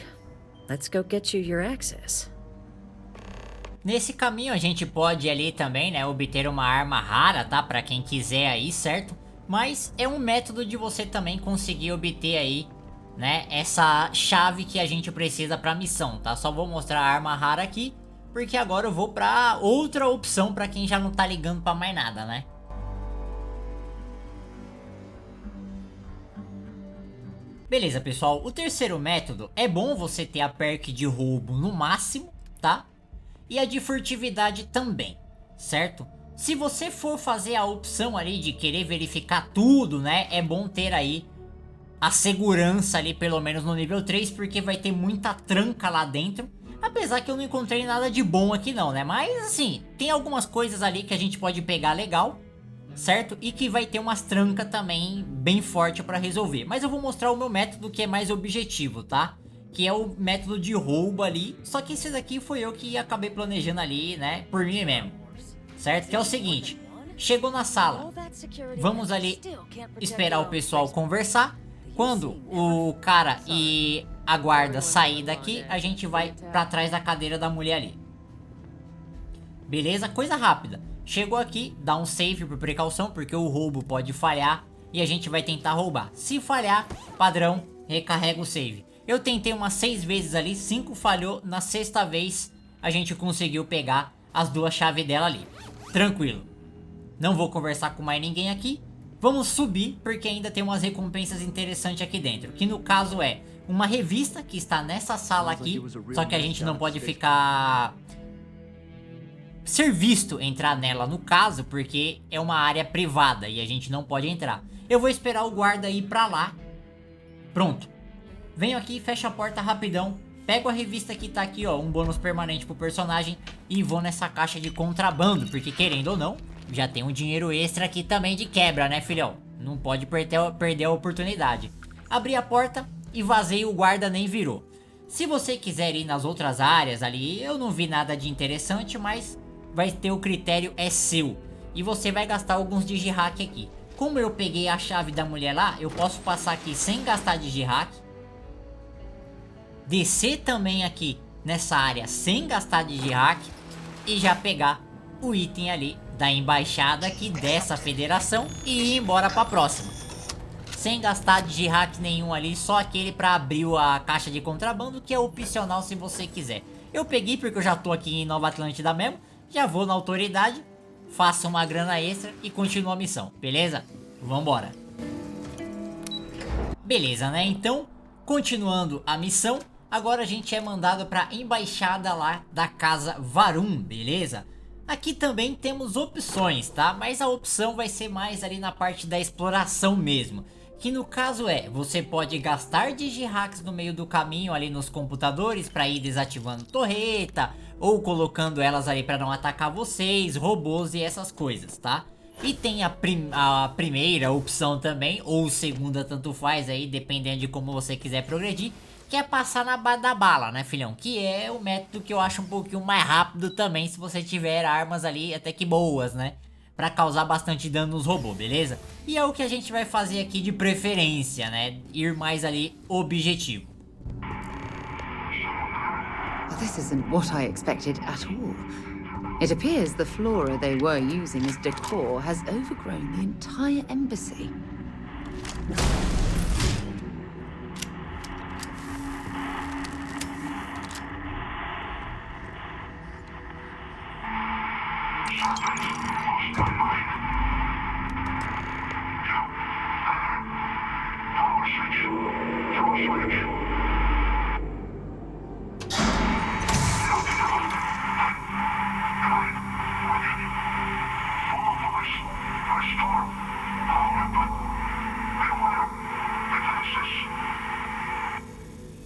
Let's go get you your access. Nesse caminho a gente pode ali também, né, obter uma arma rara, tá? Pra quem quiser aí, certo? Mas é um método de você também conseguir obter aí, né, essa chave que a gente precisa pra missão, tá? Só vou mostrar a arma rara aqui, porque agora eu vou pra outra opção pra quem já não tá ligando pra mais nada, né? Beleza, pessoal, o terceiro método é bom você ter a perk de roubo no máximo, tá? E a de furtividade também, certo? Se você for fazer a opção ali de querer verificar tudo, né? É bom ter aí a segurança ali pelo menos no nível 3, porque vai ter muita tranca lá dentro. Apesar que eu não encontrei nada de bom aqui não, né? Mas assim, tem algumas coisas ali que a gente pode pegar legal, certo? E que vai ter umas trancas também bem forte para resolver. Mas eu vou mostrar o meu método que é mais objetivo, tá? Que é o método de roubo ali. Só que esse daqui foi eu que acabei planejando ali, né? Por mim mesmo, certo? Que é o seguinte. Chegou na sala. Vamos ali esperar o pessoal conversar. Quando o cara e a guarda sair daqui, a gente vai para trás da cadeira da mulher ali. Beleza? Coisa rápida. Chegou aqui, dá um save por precaução, porque o roubo pode falhar e a gente vai tentar roubar. Se falhar, padrão, recarrega o save. Eu tentei umas 6 vezes ali, 5 falhou, na 6ª vez a gente conseguiu pegar as 2 chaves dela ali. Tranquilo. Não vou conversar com mais ninguém aqui. Vamos subir, porque ainda tem umas recompensas interessantes aqui dentro. Que no caso é uma revista que está nessa sala aqui, só que a gente não pode ficar... ser visto entrar nela no caso, porque é uma área privada e a gente não pode entrar. Eu vou esperar o guarda ir pra lá. Pronto. Venho aqui, fecho a porta rapidão. Pego a revista que tá aqui, ó, um bônus permanente pro personagem. E vou nessa caixa de contrabando, porque querendo ou não, já tem um dinheiro extra aqui também de quebra, né, filhão? Não pode perder a oportunidade. Abri a porta e vazei, o guarda nem virou. Se você quiser ir nas outras áreas ali, eu não vi nada de interessante, mas... vai ter o critério é seu. E você vai gastar alguns digihack aqui. Como eu peguei a chave da mulher lá, eu posso passar aqui sem gastar digihack. Descer também aqui nessa área sem gastar digihack. E já pegar o item ali da embaixada aqui dessa federação. E ir embora para a próxima. Sem gastar digihack nenhum ali. Só aquele para abrir a caixa de contrabando, que é opcional se você quiser. Eu peguei porque eu já tô aqui em Nova Atlântida mesmo. Já vou na autoridade, faço uma grana extra e continuo a missão, beleza? Vambora. Beleza, né? Então, continuando a missão, agora a gente é mandado para a embaixada lá da casa Va'ruun, beleza? Aqui também temos opções, tá? Mas a opção vai ser mais ali na parte da exploração mesmo. Que no caso você pode gastar digihacks no meio do caminho ali nos computadores para ir desativando torreta, ou colocando elas ali para não atacar vocês, robôs e essas coisas, tá? E tem a primeira opção também, ou segunda, tanto faz aí, dependendo de como você quiser progredir, que é passar na da bala, né, filhão? Que é o método que eu acho um pouquinho mais rápido também, se você tiver armas ali até que boas, né? Pra causar bastante dano nos robôs, beleza? E é o que a gente vai fazer aqui de preferência, né? Ir mais ali objetivo. This isn't what I expected at all. It appears the flora they were using as decor has overgrown the entire embassy.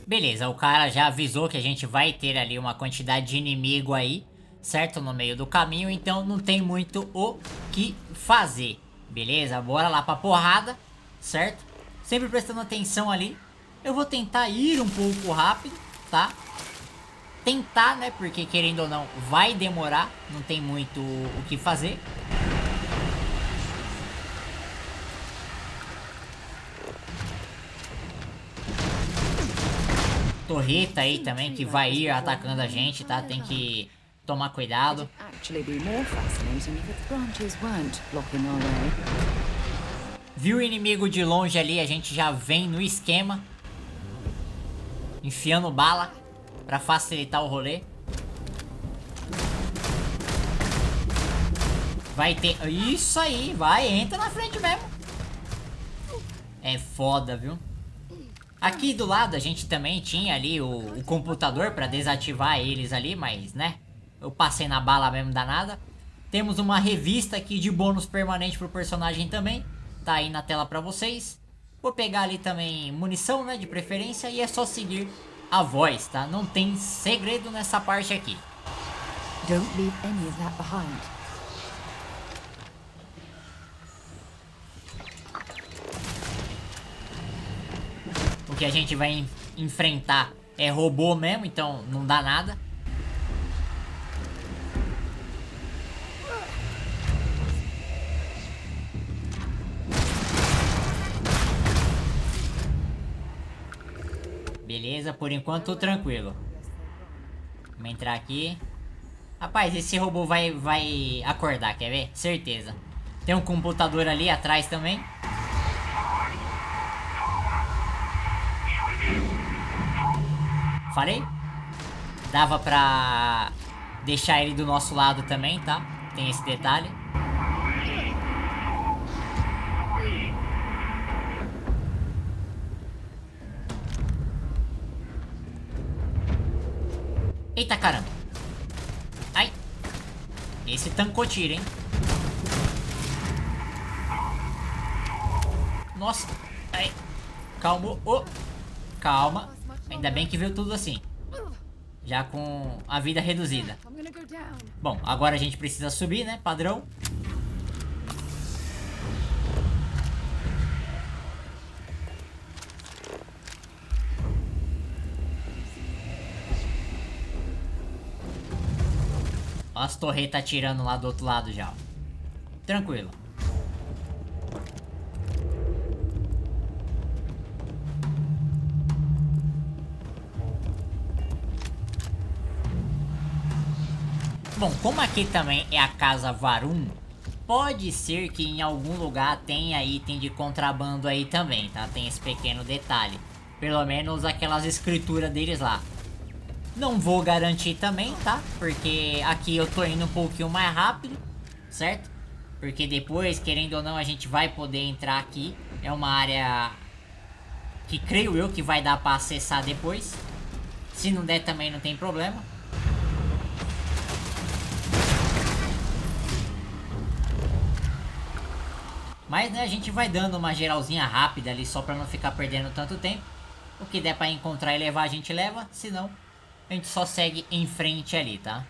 Beleza, o cara já avisou que a gente vai ter ali uma quantidade de inimigo aí, certo? No meio do caminho, então não tem muito o que fazer. Beleza, bora lá pra porrada, certo? Sempre prestando atenção ali. Eu vou tentar ir um pouco rápido, tá? Tentar, né? Porque querendo ou não, vai demorar. Não tem muito o que fazer. Torreta aí também que vai ir atacando a gente, tá? Tem que tomar cuidado. Viu o inimigo de longe ali, a gente já vem no esquema, enfiando bala pra facilitar o rolê. Vai ter... Isso aí, vai, entra na frente mesmo. É foda, viu? Aqui do lado a gente também tinha ali o computador pra desativar eles ali, mas né, eu passei na bala mesmo, danada. Temos uma revista aqui de bônus permanente pro personagem também. Tá aí na tela pra vocês. Vou pegar ali também munição, né, de preferência. E é só seguir a voz, tá? Não tem segredo nessa parte aqui. Don't leave any of that behind. O que a gente vai enfrentar é robô mesmo, então não dá nada. Beleza, por enquanto tô tranquilo. Vamos entrar aqui. Rapaz, esse robô vai acordar, quer ver? Certeza. Tem um computador ali atrás também. Falei? Dava pra deixar ele do nosso lado também, tá? Tem esse detalhe. Eita caramba. Ai. Esse tancou tiro, hein? Nossa. Ai. Calma. Oh. Calma. Ainda bem que veio tudo assim. Já com a vida reduzida. Bom, agora a gente precisa subir, né? Padrão. Ó as torretas atirando lá do outro lado já. Ó. Tranquilo. Bom, como aqui também é a casa Va'ruun, pode ser que em algum lugar tenha item de contrabando aí também, tá? Tem esse pequeno detalhe. Pelo menos aquelas escrituras deles lá. Não vou garantir também, tá? Porque aqui eu tô indo um pouquinho mais rápido, certo? Porque depois, querendo ou não, a gente vai poder entrar aqui. É uma área que creio eu que vai dar pra acessar depois. Se não der também não tem problema. Mas, né, a gente vai dando uma geralzinha rápida ali, só pra não ficar perdendo tanto tempo. O que der pra encontrar e levar, a gente leva. Se não, a gente só segue em frente ali, tá?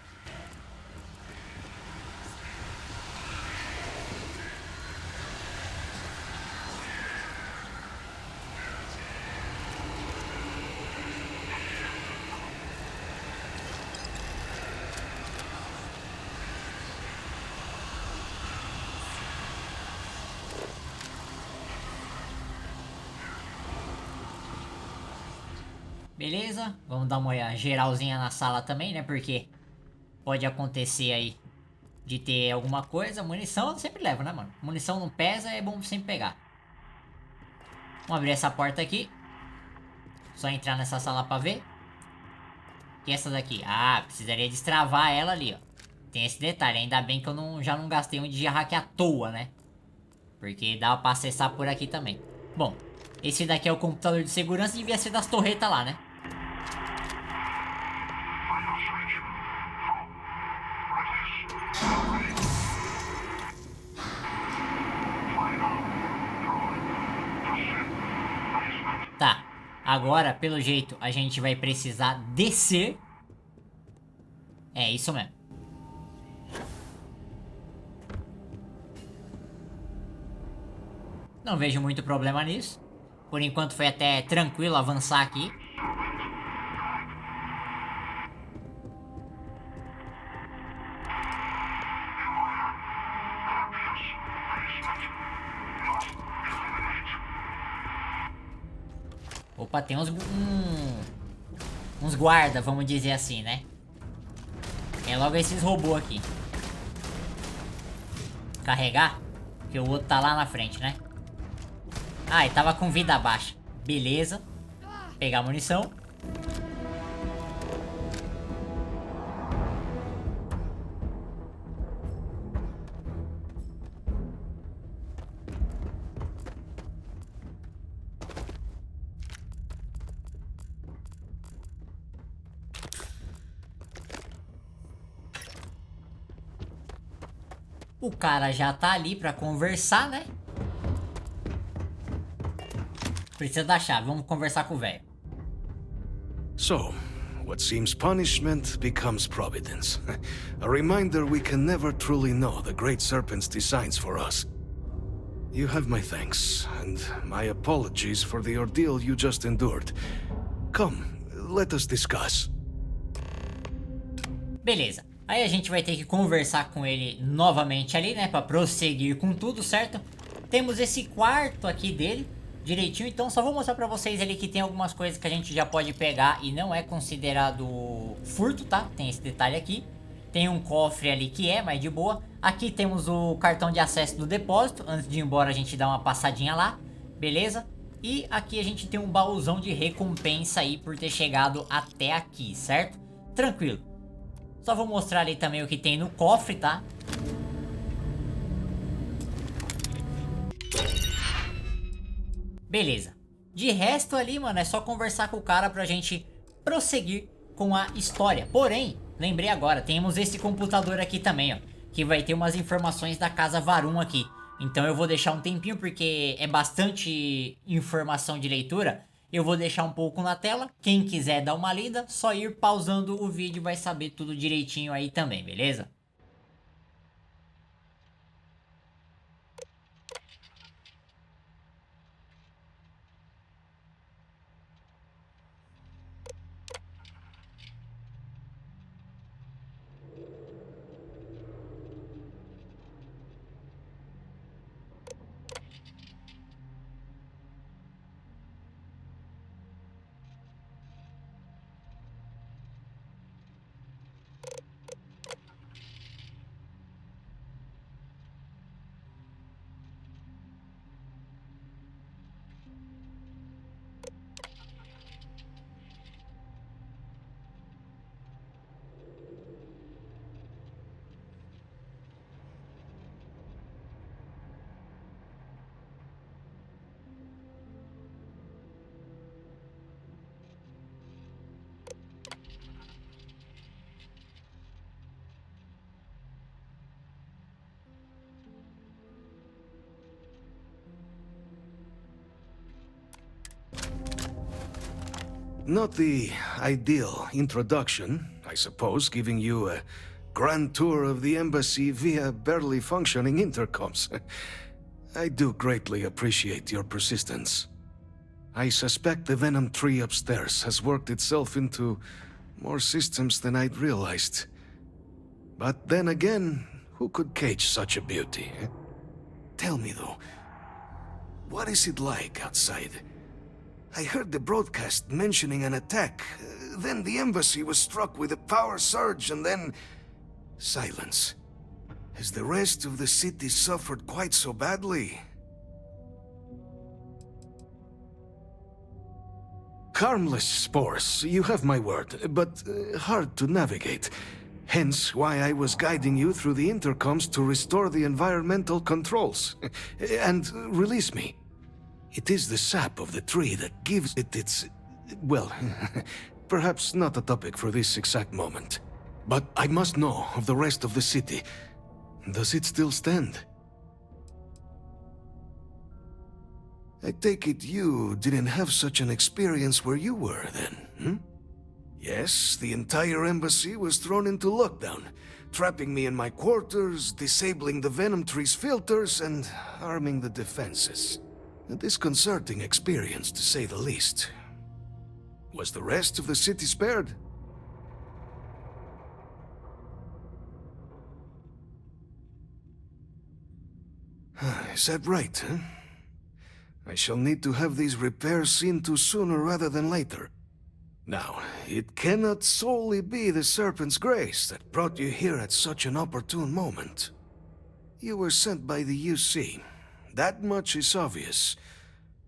Beleza, vamos dar uma geralzinha na sala também, né? Porque pode acontecer aí de ter alguma coisa. Munição eu sempre levo, né, mano? Munição não pesa, é bom sempre pegar. Vamos abrir essa porta aqui. Só entrar nessa sala pra ver. E essa daqui? Ah, precisaria destravar ela ali, ó. Tem esse detalhe, ainda bem que eu já não gastei um de hack à toa, né? Porque dava pra acessar por aqui também. Bom, esse daqui é o computador de segurança, devia ser das torretas lá, né? Tá, agora, pelo jeito, a gente vai precisar descer. É, isso mesmo. Não vejo muito problema nisso. Por enquanto foi até tranquilo avançar aqui. Opa, tem uns guarda, vamos dizer assim, né? É logo esses robôs aqui. Carregar, que o outro tá lá na frente, né? Ah, e tava com vida baixa. Beleza. Pegar munição. O cara já tá ali pra conversar, né? Precisa da chave, vamos conversar com o velho. So, what seems punishment becomes providence. A reminder we can never truly know the Great Serpent's designs for us. You have my thanks, and my apologies for the ordeal you just endured. Come, let us discuss. Beleza. Aí a gente vai ter que conversar com ele novamente ali, né? Pra prosseguir com tudo, certo? Temos esse quarto aqui dele, direitinho. Então só vou mostrar pra vocês ali que tem algumas coisas que a gente já pode pegar e não é considerado furto, tá? Tem esse detalhe aqui. Tem um cofre ali que é, mas de boa. Aqui temos o cartão de acesso do depósito. Antes de ir embora a gente dá uma passadinha lá. Beleza? E aqui a gente tem um baúzão de recompensa aí por ter chegado até aqui, certo? Tranquilo. Só vou mostrar ali também o que tem no cofre, tá? Beleza. De resto ali, mano, é só conversar com o cara pra gente prosseguir com a história. Porém, lembrei agora, temos esse computador aqui também, ó. Que vai ter umas informações da casa Va'ruun aqui. Então eu vou deixar um tempinho porque é bastante informação de leitura. Eu vou deixar um pouco na tela. Quem quiser dar uma lida, só ir pausando o vídeo vai saber tudo direitinho aí também, beleza? Not the ideal introduction, I suppose, giving you a grand tour of the embassy via barely functioning intercoms. I do greatly appreciate your persistence. I suspect the Venom tree upstairs has worked itself into more systems than I'd realized. But then again, who could cage such a beauty? Tell me though, what is it like outside? I heard the broadcast mentioning an attack. Then the embassy was struck with a power surge and then... silence. Has the rest of the city suffered quite so badly? Harmless spores, you have my word, but hard to navigate. Hence why I was guiding you through the intercoms to restore the environmental controls. And release me. It is the sap of the tree that gives it its... well, perhaps not a topic for this exact moment. But I must know of the rest of the city. Does it still stand? I take it you didn't have such an experience where you were then, hmm? Yes, the entire embassy was thrown into lockdown, trapping me in my quarters, disabling the Venom tree's filters, and arming the defenses. A disconcerting experience, to say the least. Was the rest of the city spared? Is that right, huh? I shall need to have these repairs seen to sooner rather than later. Now, it cannot solely be the Serpent's grace that brought you here at such an opportune moment. You were sent by the UC. That much is obvious.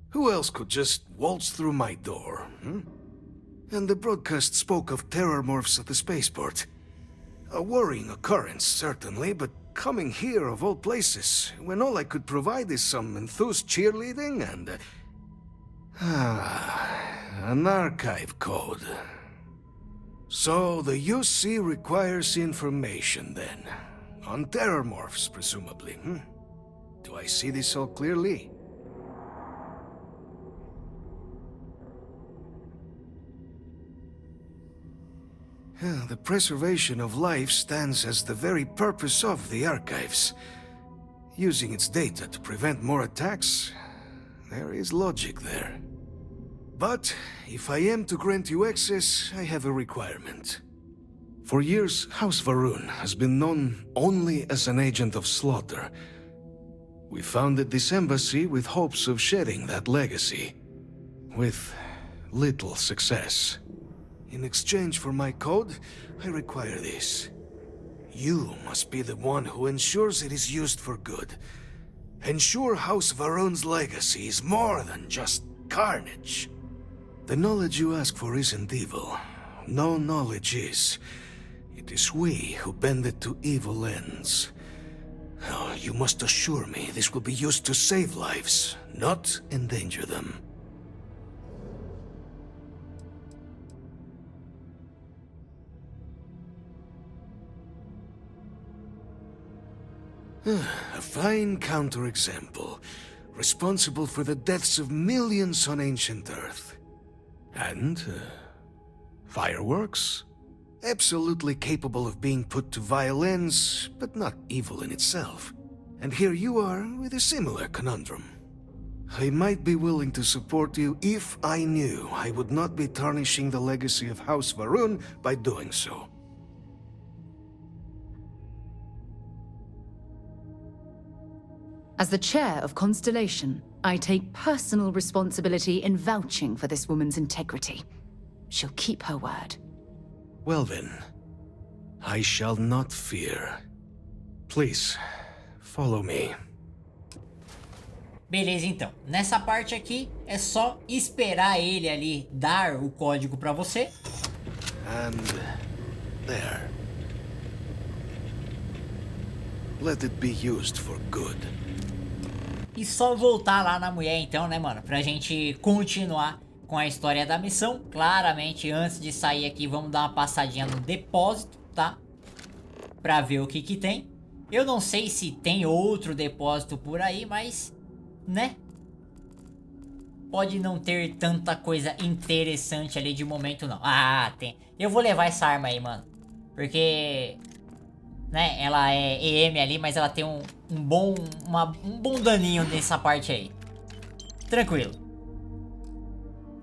Who else could just waltz through my door, hmm? And the broadcast spoke of terror morphs at the spaceport. A worrying occurrence, certainly, but coming here of all places, when all I could provide is some enthused cheerleading and... an archive code. So the UC requires information, then. On terror morphs, presumably, hmm? Do I see this all clearly? The preservation of life stands as the very purpose of the archives. Using its data to prevent more attacks, there is logic there. But if I am to grant you access, I have a requirement. For years, House Va'ruun has been known only as an agent of slaughter. We founded this embassy with hopes of shedding that legacy, with little success. In exchange for my code, I require this. You must be the one who ensures it is used for good. Ensure House Va'ruun's legacy is more than just carnage. The knowledge you ask for isn't evil. No knowledge is. It is we who bend it to evil ends. Oh, you must assure me this will be used to save lives, not endanger them. A fine counterexample, responsible for the deaths of millions on ancient Earth. And, fireworks? Absolutely capable of being put to violence, but not evil in itself. And here you are with a similar conundrum. I might be willing to support you if I knew I would not be tarnishing the legacy of House Va'ruun by doing so. As the chair of Constellation, I take personal responsibility in vouching for this woman's integrity. She'll keep her word. Well then, I shall not fear. Please, follow me. Beleza, então. Nessa parte aqui, é só esperar ele ali dar o código pra você. And there. Let it be used for good. E só voltar lá na mulher então, né, mano? Pra gente continuar com a história da missão. Claramente, antes de sair aqui, vamos dar uma passadinha no depósito, tá? Pra ver o que que tem. Eu não sei se tem outro depósito por aí, mas... né? pode não ter tanta coisa interessante ali de momento não. Ah, tem. Eu vou levar essa arma aí, mano. Porque, né, ela é EM ali, mas ela tem um bom daninho nessa parte aí. Tranquilo.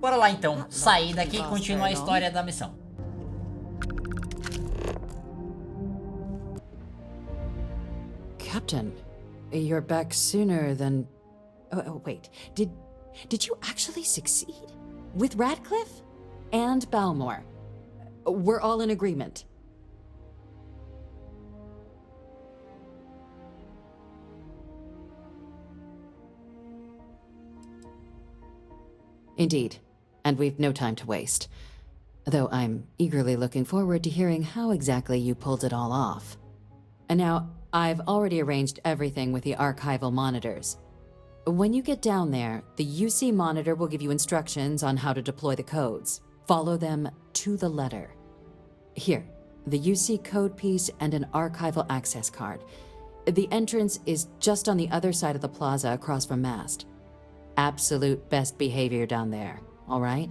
Bora lá então, sair daqui e continuar a história da missão. Captain, you're back sooner than... Oh, wait. Did you actually succeed? With Radcliffe? And Balmore? We're all in agreement. Indeed. And we've no time to waste. Though I'm eagerly looking forward to hearing how exactly you pulled it all off. And now, I've already arranged everything with the archival monitors. When you get down there, the UC monitor will give you instructions on how to deploy the codes. Follow them to the letter. Here, the UC code piece and an archival access card. The entrance is just on the other side of the plaza across from Mast. Absolute best behavior down there, alright?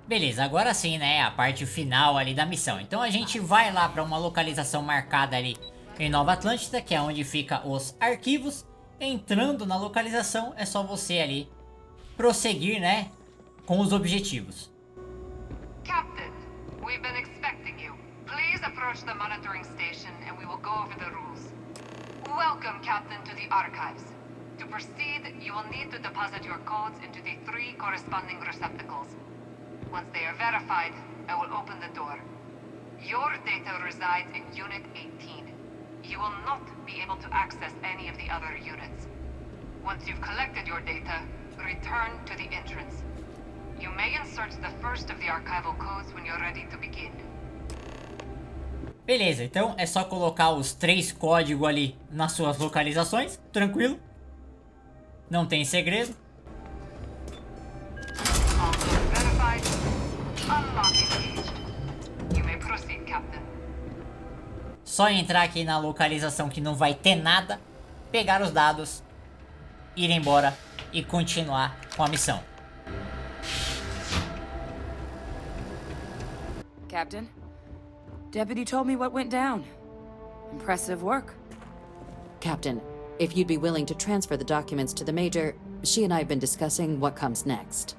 Beleza, agora sim, né, a parte final ali da missão. Então a gente vai lá para uma localização marcada ali em Nova Atlântida, que é onde fica os arquivos. Entrando na localização, é só você ali prosseguir, né, com os objetivos. Captain, we've been expecting you. Please approach the monitoring station and we will go over the rules. Welcome, Captain, to the archives. To proceed, you will need to deposit your codes into the 3 corresponding receptacles. Once they are verified, I will open the door. Your data resides in Unit 18. You will not be able to access any of the other units. Once you've collected your data, return to the entrance. You may insert the first of the archival codes when you're ready to begin. Beleza, então é só colocar os 3 códigos ali nas suas localizações, tranquilo. Não tem segredo. Só entrar aqui na localização que não vai ter nada, pegar os dados, ir embora e continuar com a missão. Captain, Deputy told me what went down. Impressive work. Captain, if you'd be willing to transfer the documents to the Major, she and I have been discussing what comes next.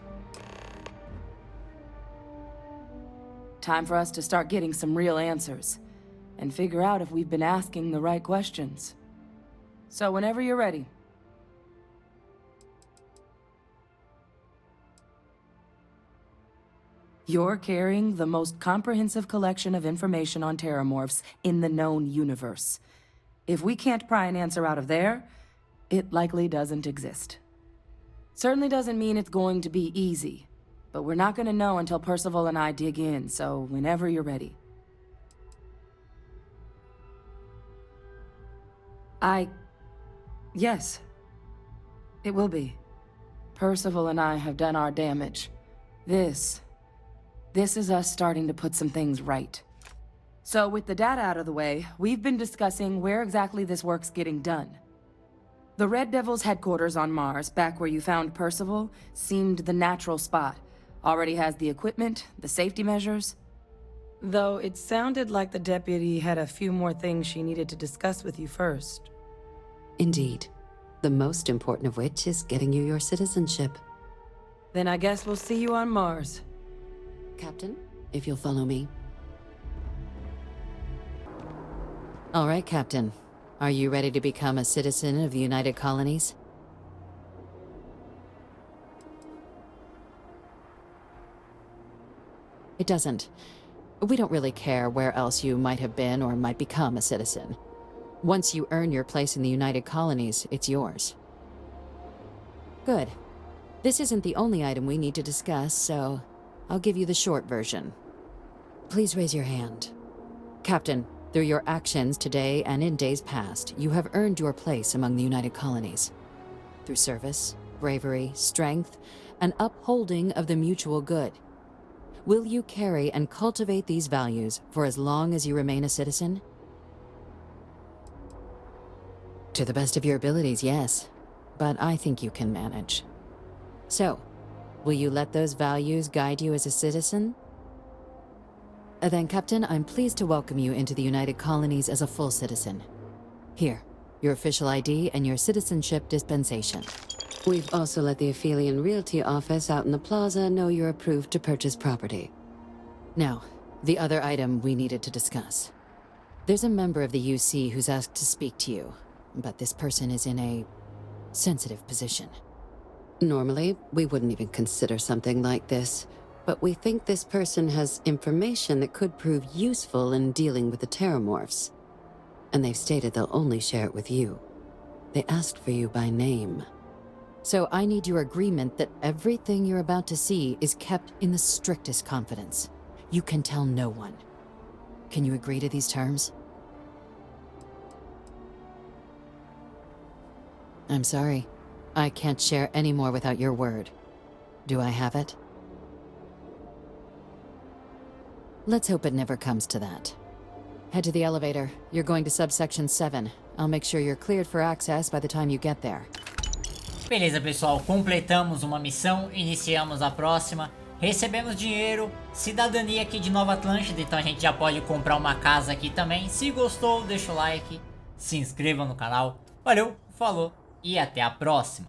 Time for us to start getting some real answers, and figure out if we've been asking the right questions. So whenever you're ready. You're carrying the most comprehensive collection of information on Terramorphs in the known universe. If we can't pry an answer out of there, it likely doesn't exist. Certainly doesn't mean it's going to be easy, but we're not going to know until Percival and I dig in, so whenever you're ready. Yes. It will be. Percival and I have done our damage. This is us starting to put some things right. So with the data out of the way, we've been discussing where exactly this work's getting done. The Red Devil's headquarters on Mars, back where you found Percival, seemed the natural spot. Already has the equipment, the safety measures. Though it sounded like the deputy had a few more things she needed to discuss with you first. Indeed. The most important of which is getting you your citizenship. Then I guess we'll see you on Mars. Captain, if you'll follow me. All right, Captain. Are you ready to become a citizen of the United Colonies? It doesn't. We don't really care where else you might have been or might become a citizen. Once you earn your place in the United Colonies, it's yours. Good. This isn't the only item we need to discuss, so I'll give you the short version. Please raise your hand. Captain, through your actions today and in days past, you have earned your place among the United Colonies. Through service, bravery, strength, and upholding of the mutual good. Will you carry and cultivate these values for as long as you remain a citizen? To the best of your abilities, yes. But I think you can manage. So, will you let those values guide you as a citizen? Then, Captain, I'm pleased to welcome you into the United Colonies as a full citizen. Here, your official ID and your citizenship dispensation. We've also let the Aphelion Realty office out in the plaza know you're approved to purchase property. Now, the other item we needed to discuss. There's a member of the UC who's asked to speak to you, but this person is in a sensitive position. Normally, we wouldn't even consider something like this, but we think this person has information that could prove useful in dealing with the Terramorphs. And they've stated they'll only share it with you. They asked for you by name. So I need your agreement that everything you're about to see is kept in the strictest confidence. You can tell no one. Can you agree to these terms? I'm sorry. I can't share any more without your word. Do I have it? Let's hope it never comes to that. Head to the elevator. You're going to subsection 7. I'll make sure you're cleared for access by the time you get there. Beleza, pessoal. Completamos uma missão, iniciamos a próxima. Recebemos dinheiro, cidadania aqui de Nova Atlântida, então a gente já pode comprar uma casa aqui também. Se gostou, deixa o like, se inscreva no canal. Valeu, falou e até a próxima.